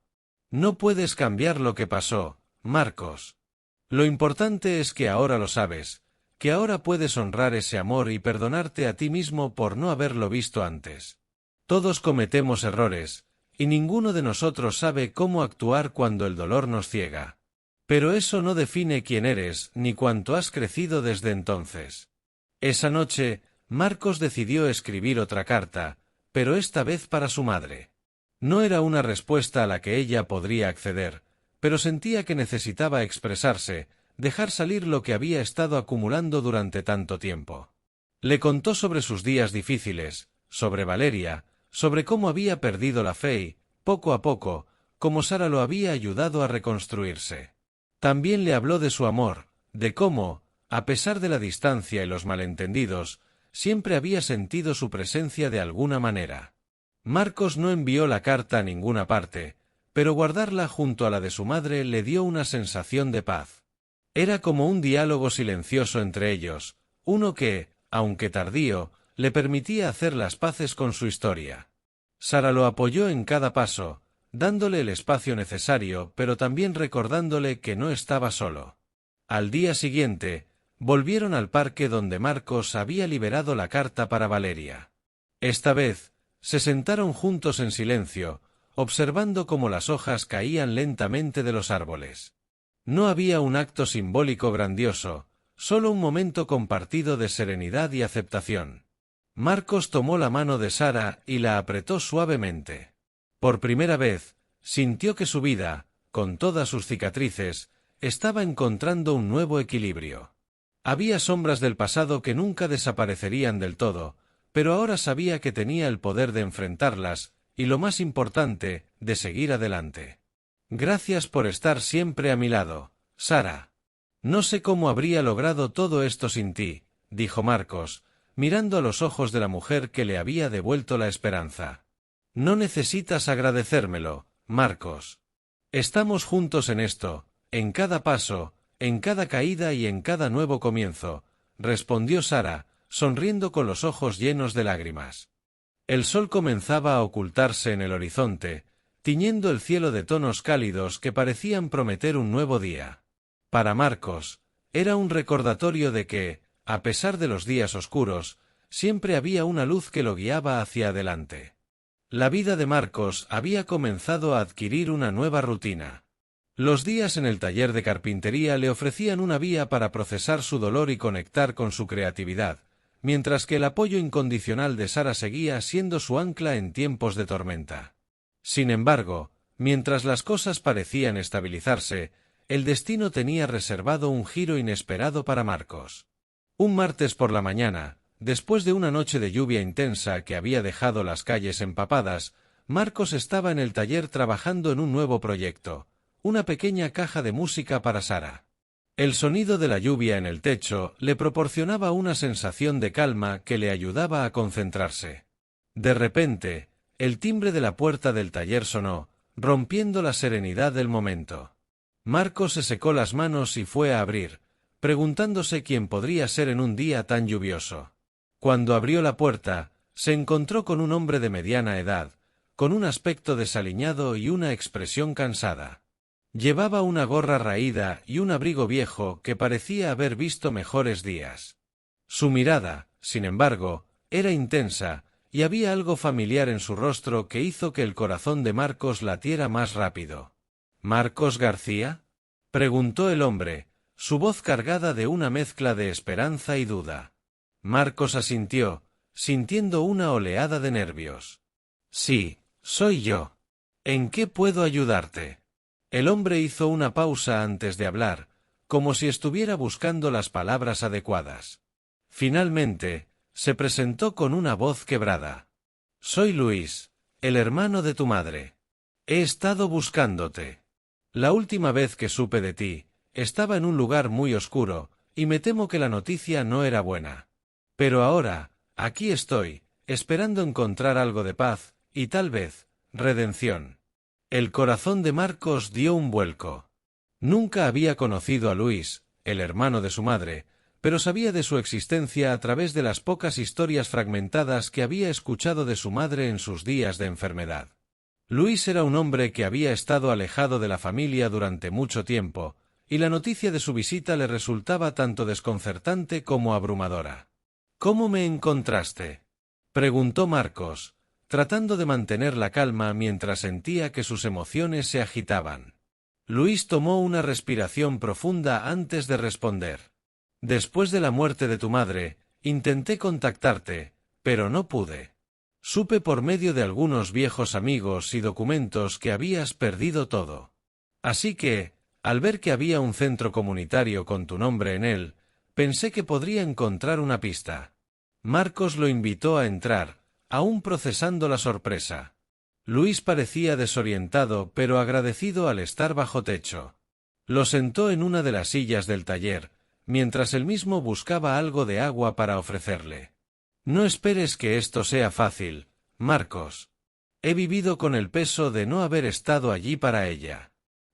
No puedes cambiar lo que pasó, Marcos. Lo importante es que ahora lo sabes, que ahora puedes honrar ese amor y perdonarte a ti mismo por no haberlo visto antes. Todos cometemos errores, y ninguno de nosotros sabe cómo actuar cuando el dolor nos ciega. Pero eso no define quién eres ni cuánto has crecido desde entonces. Esa noche, Marcos decidió escribir otra carta, pero esta vez para su madre. No era una respuesta a la que ella podría acceder, pero sentía que necesitaba expresarse, dejar salir lo que había estado acumulando durante tanto tiempo. Le contó sobre sus días difíciles, sobre Valeria, sobre cómo había perdido la fe y, poco a poco, cómo Sara lo había ayudado a reconstruirse. También le habló de su amor, de cómo, a pesar de la distancia y los malentendidos, siempre había sentido su presencia de alguna manera. Marcos no envió la carta a ninguna parte, pero guardarla junto a la de su madre le dio una sensación de paz. Era como un diálogo silencioso entre ellos, uno que, aunque tardío, le permitía hacer las paces con su historia. Sara lo apoyó en cada paso, dándole el espacio necesario, pero también recordándole que no estaba solo. Al día siguiente, volvieron al parque donde Marcos había liberado la carta para Valeria. Esta vez, se sentaron juntos en silencio, observando cómo las hojas caían lentamente de los árboles. No había un acto simbólico grandioso, solo un momento compartido de serenidad y aceptación. Marcos tomó la mano de Sara y la apretó suavemente. Por primera vez, sintió que su vida, con todas sus cicatrices, estaba encontrando un nuevo equilibrio. Había sombras del pasado que nunca desaparecerían del todo, pero ahora sabía que tenía el poder de enfrentarlas, y lo más importante, de seguir adelante. Gracias por estar siempre a mi lado, Sara. No sé cómo habría logrado todo esto sin ti, dijo Marcos, mirando a los ojos de la mujer que le había devuelto la esperanza. No necesitas agradecérmelo, Marcos. Estamos juntos en esto, en cada paso, en cada caída y en cada nuevo comienzo, respondió Sara, sonriendo con los ojos llenos de lágrimas. El sol comenzaba a ocultarse en el horizonte, tiñendo el cielo de tonos cálidos que parecían prometer un nuevo día. Para Marcos, era un recordatorio de que, a pesar de los días oscuros, siempre había una luz que lo guiaba hacia adelante. La vida de Marcos había comenzado a adquirir una nueva rutina. Los días en el taller de carpintería le ofrecían una vía para procesar su dolor y conectar con su creatividad, mientras que el apoyo incondicional de Sara seguía siendo su ancla en tiempos de tormenta. Sin embargo, mientras las cosas parecían estabilizarse, el destino tenía reservado un giro inesperado para Marcos. Un martes por la mañana, después de una noche de lluvia intensa que había dejado las calles empapadas, Marcos estaba en el taller trabajando en un nuevo proyecto, una pequeña caja de música para Sara. El sonido de la lluvia en el techo le proporcionaba una sensación de calma que le ayudaba a concentrarse. De repente, el timbre de la puerta del taller sonó, rompiendo la serenidad del momento. Marcos se secó las manos y fue a abrir, preguntándose quién podría ser en un día tan lluvioso. Cuando abrió la puerta, se encontró con un hombre de mediana edad, con un aspecto desaliñado y una expresión cansada. Llevaba una gorra raída y un abrigo viejo que parecía haber visto mejores días. Su mirada, sin embargo, era intensa, y había algo familiar en su rostro que hizo que el corazón de Marcos latiera más rápido. —¿Marcos García? —preguntó el hombre, su voz cargada de una mezcla de esperanza y duda. Marcos asintió, sintiendo una oleada de nervios. —Sí, soy yo. ¿En qué puedo ayudarte? El hombre hizo una pausa antes de hablar, como si estuviera buscando las palabras adecuadas. Finalmente, se presentó con una voz quebrada. —Soy Luis, el hermano de tu madre. He estado buscándote. La última vez que supe de ti, estaba en un lugar muy oscuro, y me temo que la noticia no era buena. Pero ahora, aquí estoy, esperando encontrar algo de paz, y tal vez, redención. El corazón de Marcos dio un vuelco. Nunca había conocido a Luis, el hermano de su madre, pero sabía de su existencia a través de las pocas historias fragmentadas que había escuchado de su madre en sus días de enfermedad. Luis era un hombre que había estado alejado de la familia durante mucho tiempo, y la noticia de su visita le resultaba tanto desconcertante como abrumadora. —¿Cómo me encontraste? —preguntó Marcos, tratando de mantener la calma mientras sentía que sus emociones se agitaban. Luis tomó una respiración profunda antes de responder. —Después de la muerte de tu madre, intenté contactarte, pero no pude. Supe por medio de algunos viejos amigos y documentos que habías perdido todo. Así que, al ver que había un centro comunitario con tu nombre en él, pensé que podría encontrar una pista. Marcos lo invitó a entrar, aún procesando la sorpresa. Luis parecía desorientado pero agradecido al estar bajo techo. Lo sentó en una de las sillas del taller, mientras él mismo buscaba algo de agua para ofrecerle. —No esperes que esto sea fácil, Marcos. He vivido con el peso de no haber estado allí para ella.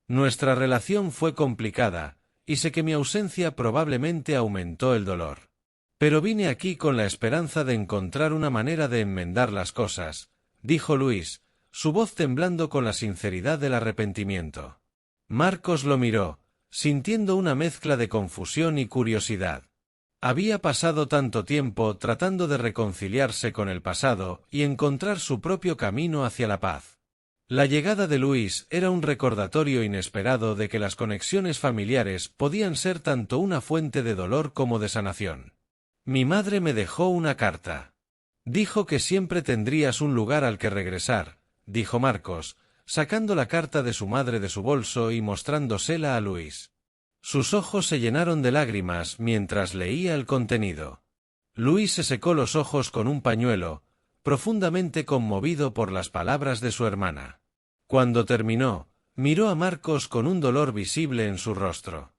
Nuestra relación fue complicada, y sé que mi ausencia probablemente aumentó el dolor. Pero vine aquí con la esperanza de encontrar una manera de enmendar las cosas, dijo Luis, su voz temblando con la sinceridad del arrepentimiento. Marcos lo miró, sintiendo una mezcla de confusión y curiosidad. Había pasado tanto tiempo tratando de reconciliarse con el pasado y encontrar su propio camino hacia la paz. La llegada de Luis era un recordatorio inesperado de que las conexiones familiares podían ser tanto una fuente de dolor como de sanación. Mi madre me dejó una carta. Dijo que siempre tendrías un lugar al que regresar, dijo Marcos, sacando la carta de su madre de su bolso y mostrándosela a Luis. Sus ojos se llenaron de lágrimas mientras leía el contenido. Luis se secó los ojos con un pañuelo, profundamente conmovido por las palabras de su hermana. Cuando terminó, miró a Marcos con un dolor visible en su rostro.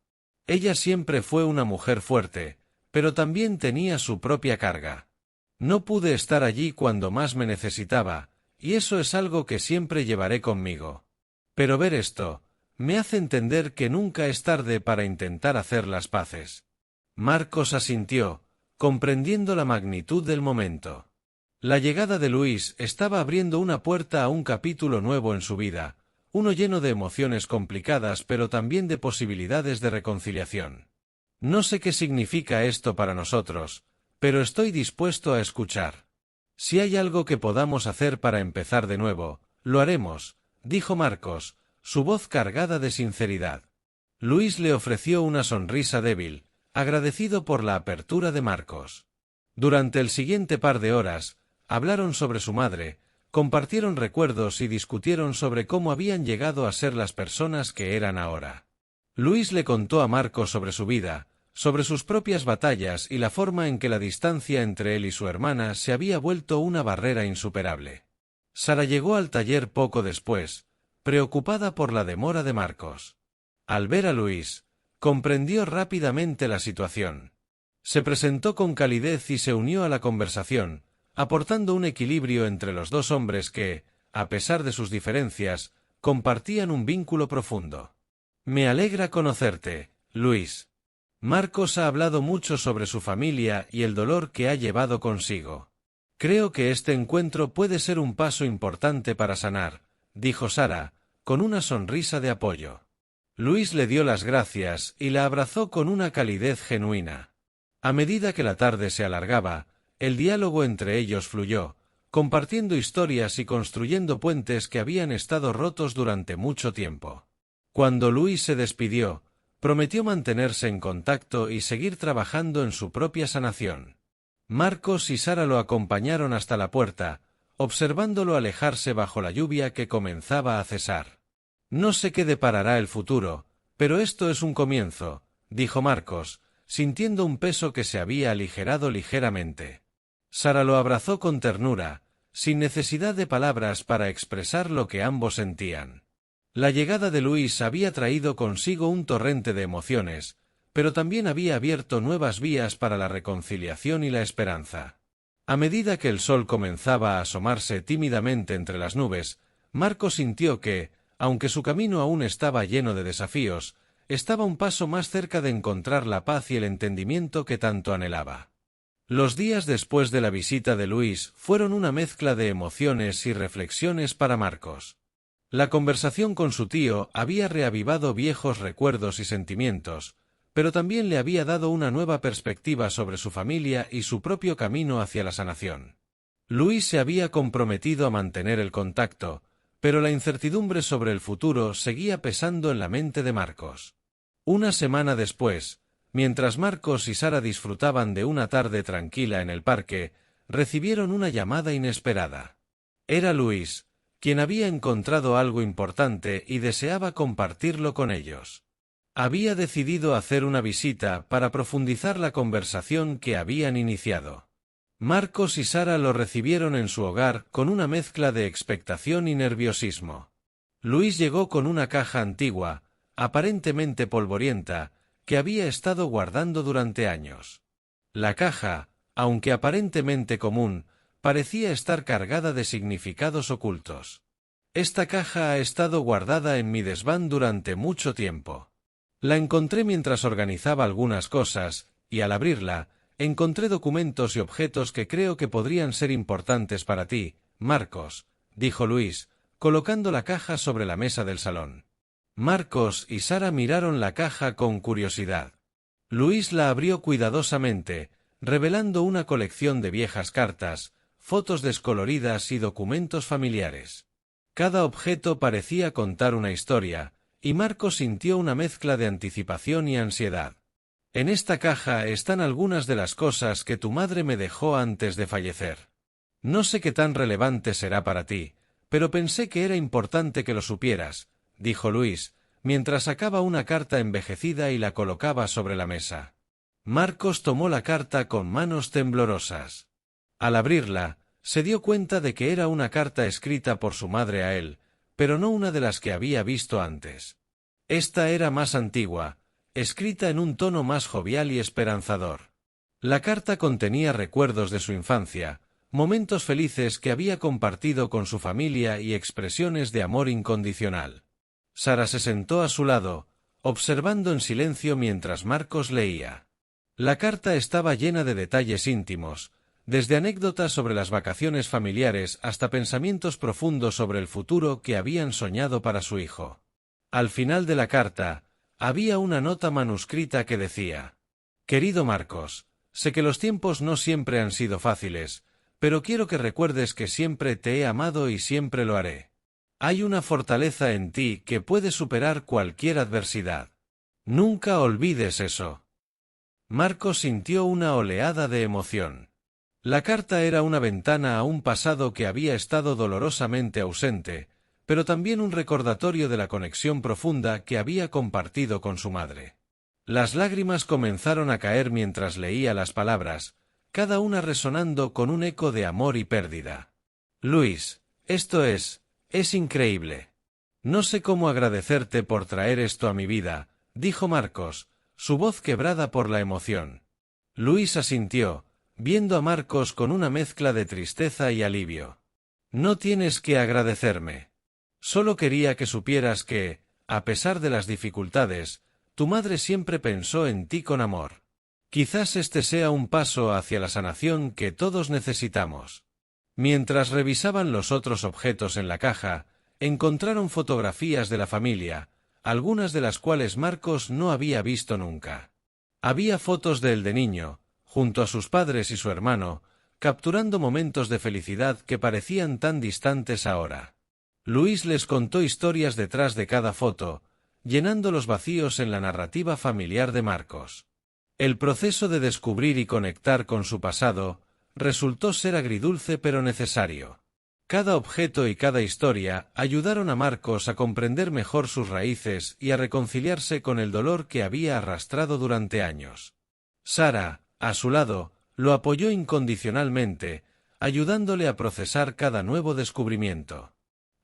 Ella siempre fue una mujer fuerte, pero también tenía su propia carga. No pude estar allí cuando más me necesitaba, y eso es algo que siempre llevaré conmigo. Pero ver esto me hace entender que nunca es tarde para intentar hacer las paces. Marcos asintió, comprendiendo la magnitud del momento. La llegada de Luis estaba abriendo una puerta a un capítulo nuevo en su vida, uno lleno de emociones complicadas pero también de posibilidades de reconciliación. No sé qué significa esto para nosotros, pero estoy dispuesto a escuchar. Si hay algo que podamos hacer para empezar de nuevo, lo haremos, dijo Marcos, su voz cargada de sinceridad. Luis le ofreció una sonrisa débil, agradecido por la apertura de Marcos. Durante el siguiente par de horas, hablaron sobre su madre, compartieron recuerdos y discutieron sobre cómo habían llegado a ser las personas que eran ahora. Luis le contó a Marcos sobre su vida, sobre sus propias batallas y la forma en que la distancia entre él y su hermana se había vuelto una barrera insuperable. Sara llegó al taller poco después, preocupada por la demora de Marcos. Al ver a Luis, comprendió rápidamente la situación. Se presentó con calidez y se unió a la conversación, aportando un equilibrio entre los dos hombres que, a pesar de sus diferencias, compartían un vínculo profundo. Me alegra conocerte, Luis. Marcos ha hablado mucho sobre su familia y el dolor que ha llevado consigo. Creo que este encuentro puede ser un paso importante para sanar, dijo Sara, con una sonrisa de apoyo. Luis le dio las gracias y la abrazó con una calidez genuina. A medida que la tarde se alargaba, el diálogo entre ellos fluyó, compartiendo historias y construyendo puentes que habían estado rotos durante mucho tiempo. Cuando Luis se despidió, prometió mantenerse en contacto y seguir trabajando en su propia sanación. Marcos y Sara lo acompañaron hasta la puerta, observándolo alejarse bajo la lluvia que comenzaba a cesar. No sé qué deparará el futuro, pero esto es un comienzo, dijo Marcos, sintiendo un peso que se había aligerado ligeramente. Sara lo abrazó con ternura, sin necesidad de palabras para expresar lo que ambos sentían. La llegada de Luis había traído consigo un torrente de emociones, pero también había abierto nuevas vías para la reconciliación y la esperanza. A medida que el sol comenzaba a asomarse tímidamente entre las nubes, Marcos sintió que, aunque su camino aún estaba lleno de desafíos, estaba un paso más cerca de encontrar la paz y el entendimiento que tanto anhelaba. Los días después de la visita de Luis fueron una mezcla de emociones y reflexiones para Marcos. La conversación con su tío había reavivado viejos recuerdos y sentimientos, pero también le había dado una nueva perspectiva sobre su familia y su propio camino hacia la sanación. Luis se había comprometido a mantener el contacto, pero la incertidumbre sobre el futuro seguía pesando en la mente de Marcos. Una semana después, mientras Marcos y Sara disfrutaban de una tarde tranquila en el parque, recibieron una llamada inesperada. Era Luis, quien había encontrado algo importante y deseaba compartirlo con ellos. Había decidido hacer una visita para profundizar la conversación que habían iniciado. Marcos y Sara lo recibieron en su hogar con una mezcla de expectación y nerviosismo. Luis llegó con una caja antigua, aparentemente polvorienta, que había estado guardando durante años. La caja, aunque aparentemente común, parecía estar cargada de significados ocultos. Esta caja ha estado guardada en mi desván durante mucho tiempo. La encontré mientras organizaba algunas cosas, y al abrirla, encontré documentos y objetos que creo que podrían ser importantes para ti, Marcos, dijo Luis, colocando la caja sobre la mesa del salón. Marcos y Sara miraron la caja con curiosidad. Luis la abrió cuidadosamente, revelando una colección de viejas cartas, fotos descoloridas y documentos familiares. Cada objeto parecía contar una historia, y Marcos sintió una mezcla de anticipación y ansiedad. En esta caja están algunas de las cosas que tu madre me dejó antes de fallecer. No sé qué tan relevante será para ti, pero pensé que era importante que lo supieras, dijo Luis, mientras sacaba una carta envejecida y la colocaba sobre la mesa. Marcos tomó la carta con manos temblorosas. Al abrirla, se dio cuenta de que era una carta escrita por su madre a él, pero no una de las que había visto antes. Esta era más antigua, escrita en un tono más jovial y esperanzador. La carta contenía recuerdos de su infancia, momentos felices que había compartido con su familia y expresiones de amor incondicional. Sara se sentó a su lado, observando en silencio mientras Marcos leía. La carta estaba llena de detalles íntimos, desde anécdotas sobre las vacaciones familiares hasta pensamientos profundos sobre el futuro que habían soñado para su hijo. Al final de la carta, había una nota manuscrita que decía: «Querido Marcos, sé que los tiempos no siempre han sido fáciles, pero quiero que recuerdes que siempre te he amado y siempre lo haré. Hay una fortaleza en ti que puede superar cualquier adversidad. Nunca olvides eso». Marcos sintió una oleada de emoción. La carta era una ventana a un pasado que había estado dolorosamente ausente, pero también un recordatorio de la conexión profunda que había compartido con su madre. Las lágrimas comenzaron a caer mientras leía las palabras, cada una resonando con un eco de amor y pérdida. «Luis, esto es increíble. No sé cómo agradecerte por traer esto a mi vida», dijo Marcos, su voz quebrada por la emoción. Luis asintió, viendo a Marcos con una mezcla de tristeza y alivio. «No tienes que agradecerme. Solo quería que supieras que, a pesar de las dificultades, tu madre siempre pensó en ti con amor. Quizás este sea un paso hacia la sanación que todos necesitamos». Mientras revisaban los otros objetos en la caja, encontraron fotografías de la familia, algunas de las cuales Marcos no había visto nunca. Había fotos de él de niño, junto a sus padres y su hermano, capturando momentos de felicidad que parecían tan distantes ahora. Luis les contó historias detrás de cada foto, llenando los vacíos en la narrativa familiar de Marcos. El proceso de descubrir y conectar con su pasado resultó ser agridulce pero necesario. Cada objeto y cada historia ayudaron a Marcos a comprender mejor sus raíces y a reconciliarse con el dolor que había arrastrado durante años. Sara, a su lado, lo apoyó incondicionalmente, ayudándole a procesar cada nuevo descubrimiento.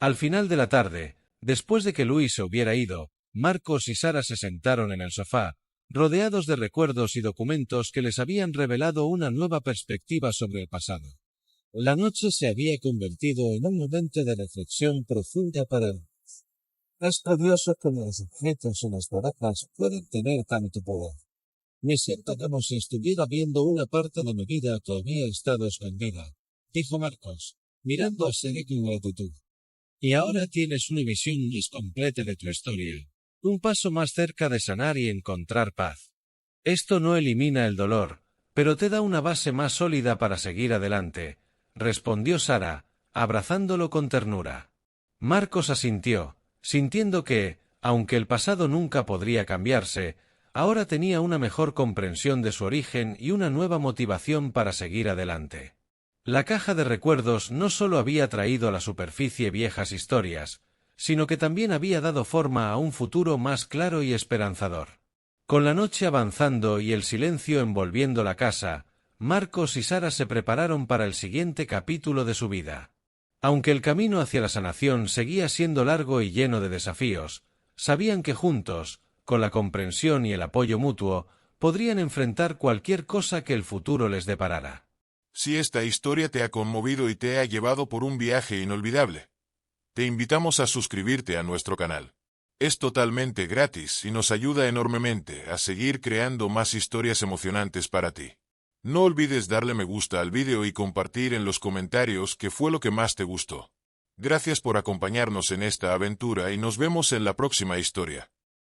Al final de la tarde, después de que Luis se hubiera ido, Marcos y Sara se sentaron en el sofá, rodeados de recuerdos y documentos que les habían revelado una nueva perspectiva sobre el pasado. La noche se había convertido en un momento de reflexión profunda para ellos. Es curioso que los objetos en las barajas pueden tener tanto poder. Me siento como si estuviera viendo una parte de mi vida que había estado escondida, dijo Marcos, mirando a Sara con gratitud. Y ahora tienes una visión más completa de tu historia, un paso más cerca de sanar y encontrar paz. Esto no elimina el dolor, pero te da una base más sólida para seguir adelante, respondió Sara, abrazándolo con ternura. Marcos asintió, sintiendo que, aunque el pasado nunca podría cambiarse, ahora tenía una mejor comprensión de su origen y una nueva motivación para seguir adelante. La caja de recuerdos no solo había traído a la superficie viejas historias, sino que también había dado forma a un futuro más claro y esperanzador. Con la noche avanzando y el silencio envolviendo la casa, Marcos y Sara se prepararon para el siguiente capítulo de su vida. Aunque el camino hacia la sanación seguía siendo largo y lleno de desafíos, sabían que juntos, con la comprensión y el apoyo mutuo, podrían enfrentar cualquier cosa que el futuro les deparara. Si esta historia te ha conmovido y te ha llevado por un viaje inolvidable, te invitamos a suscribirte a nuestro canal. Es totalmente gratis y nos ayuda enormemente a seguir creando más historias emocionantes para ti. No olvides darle me gusta al vídeo y compartir en los comentarios qué fue lo que más te gustó. Gracias por acompañarnos en esta aventura y nos vemos en la próxima historia.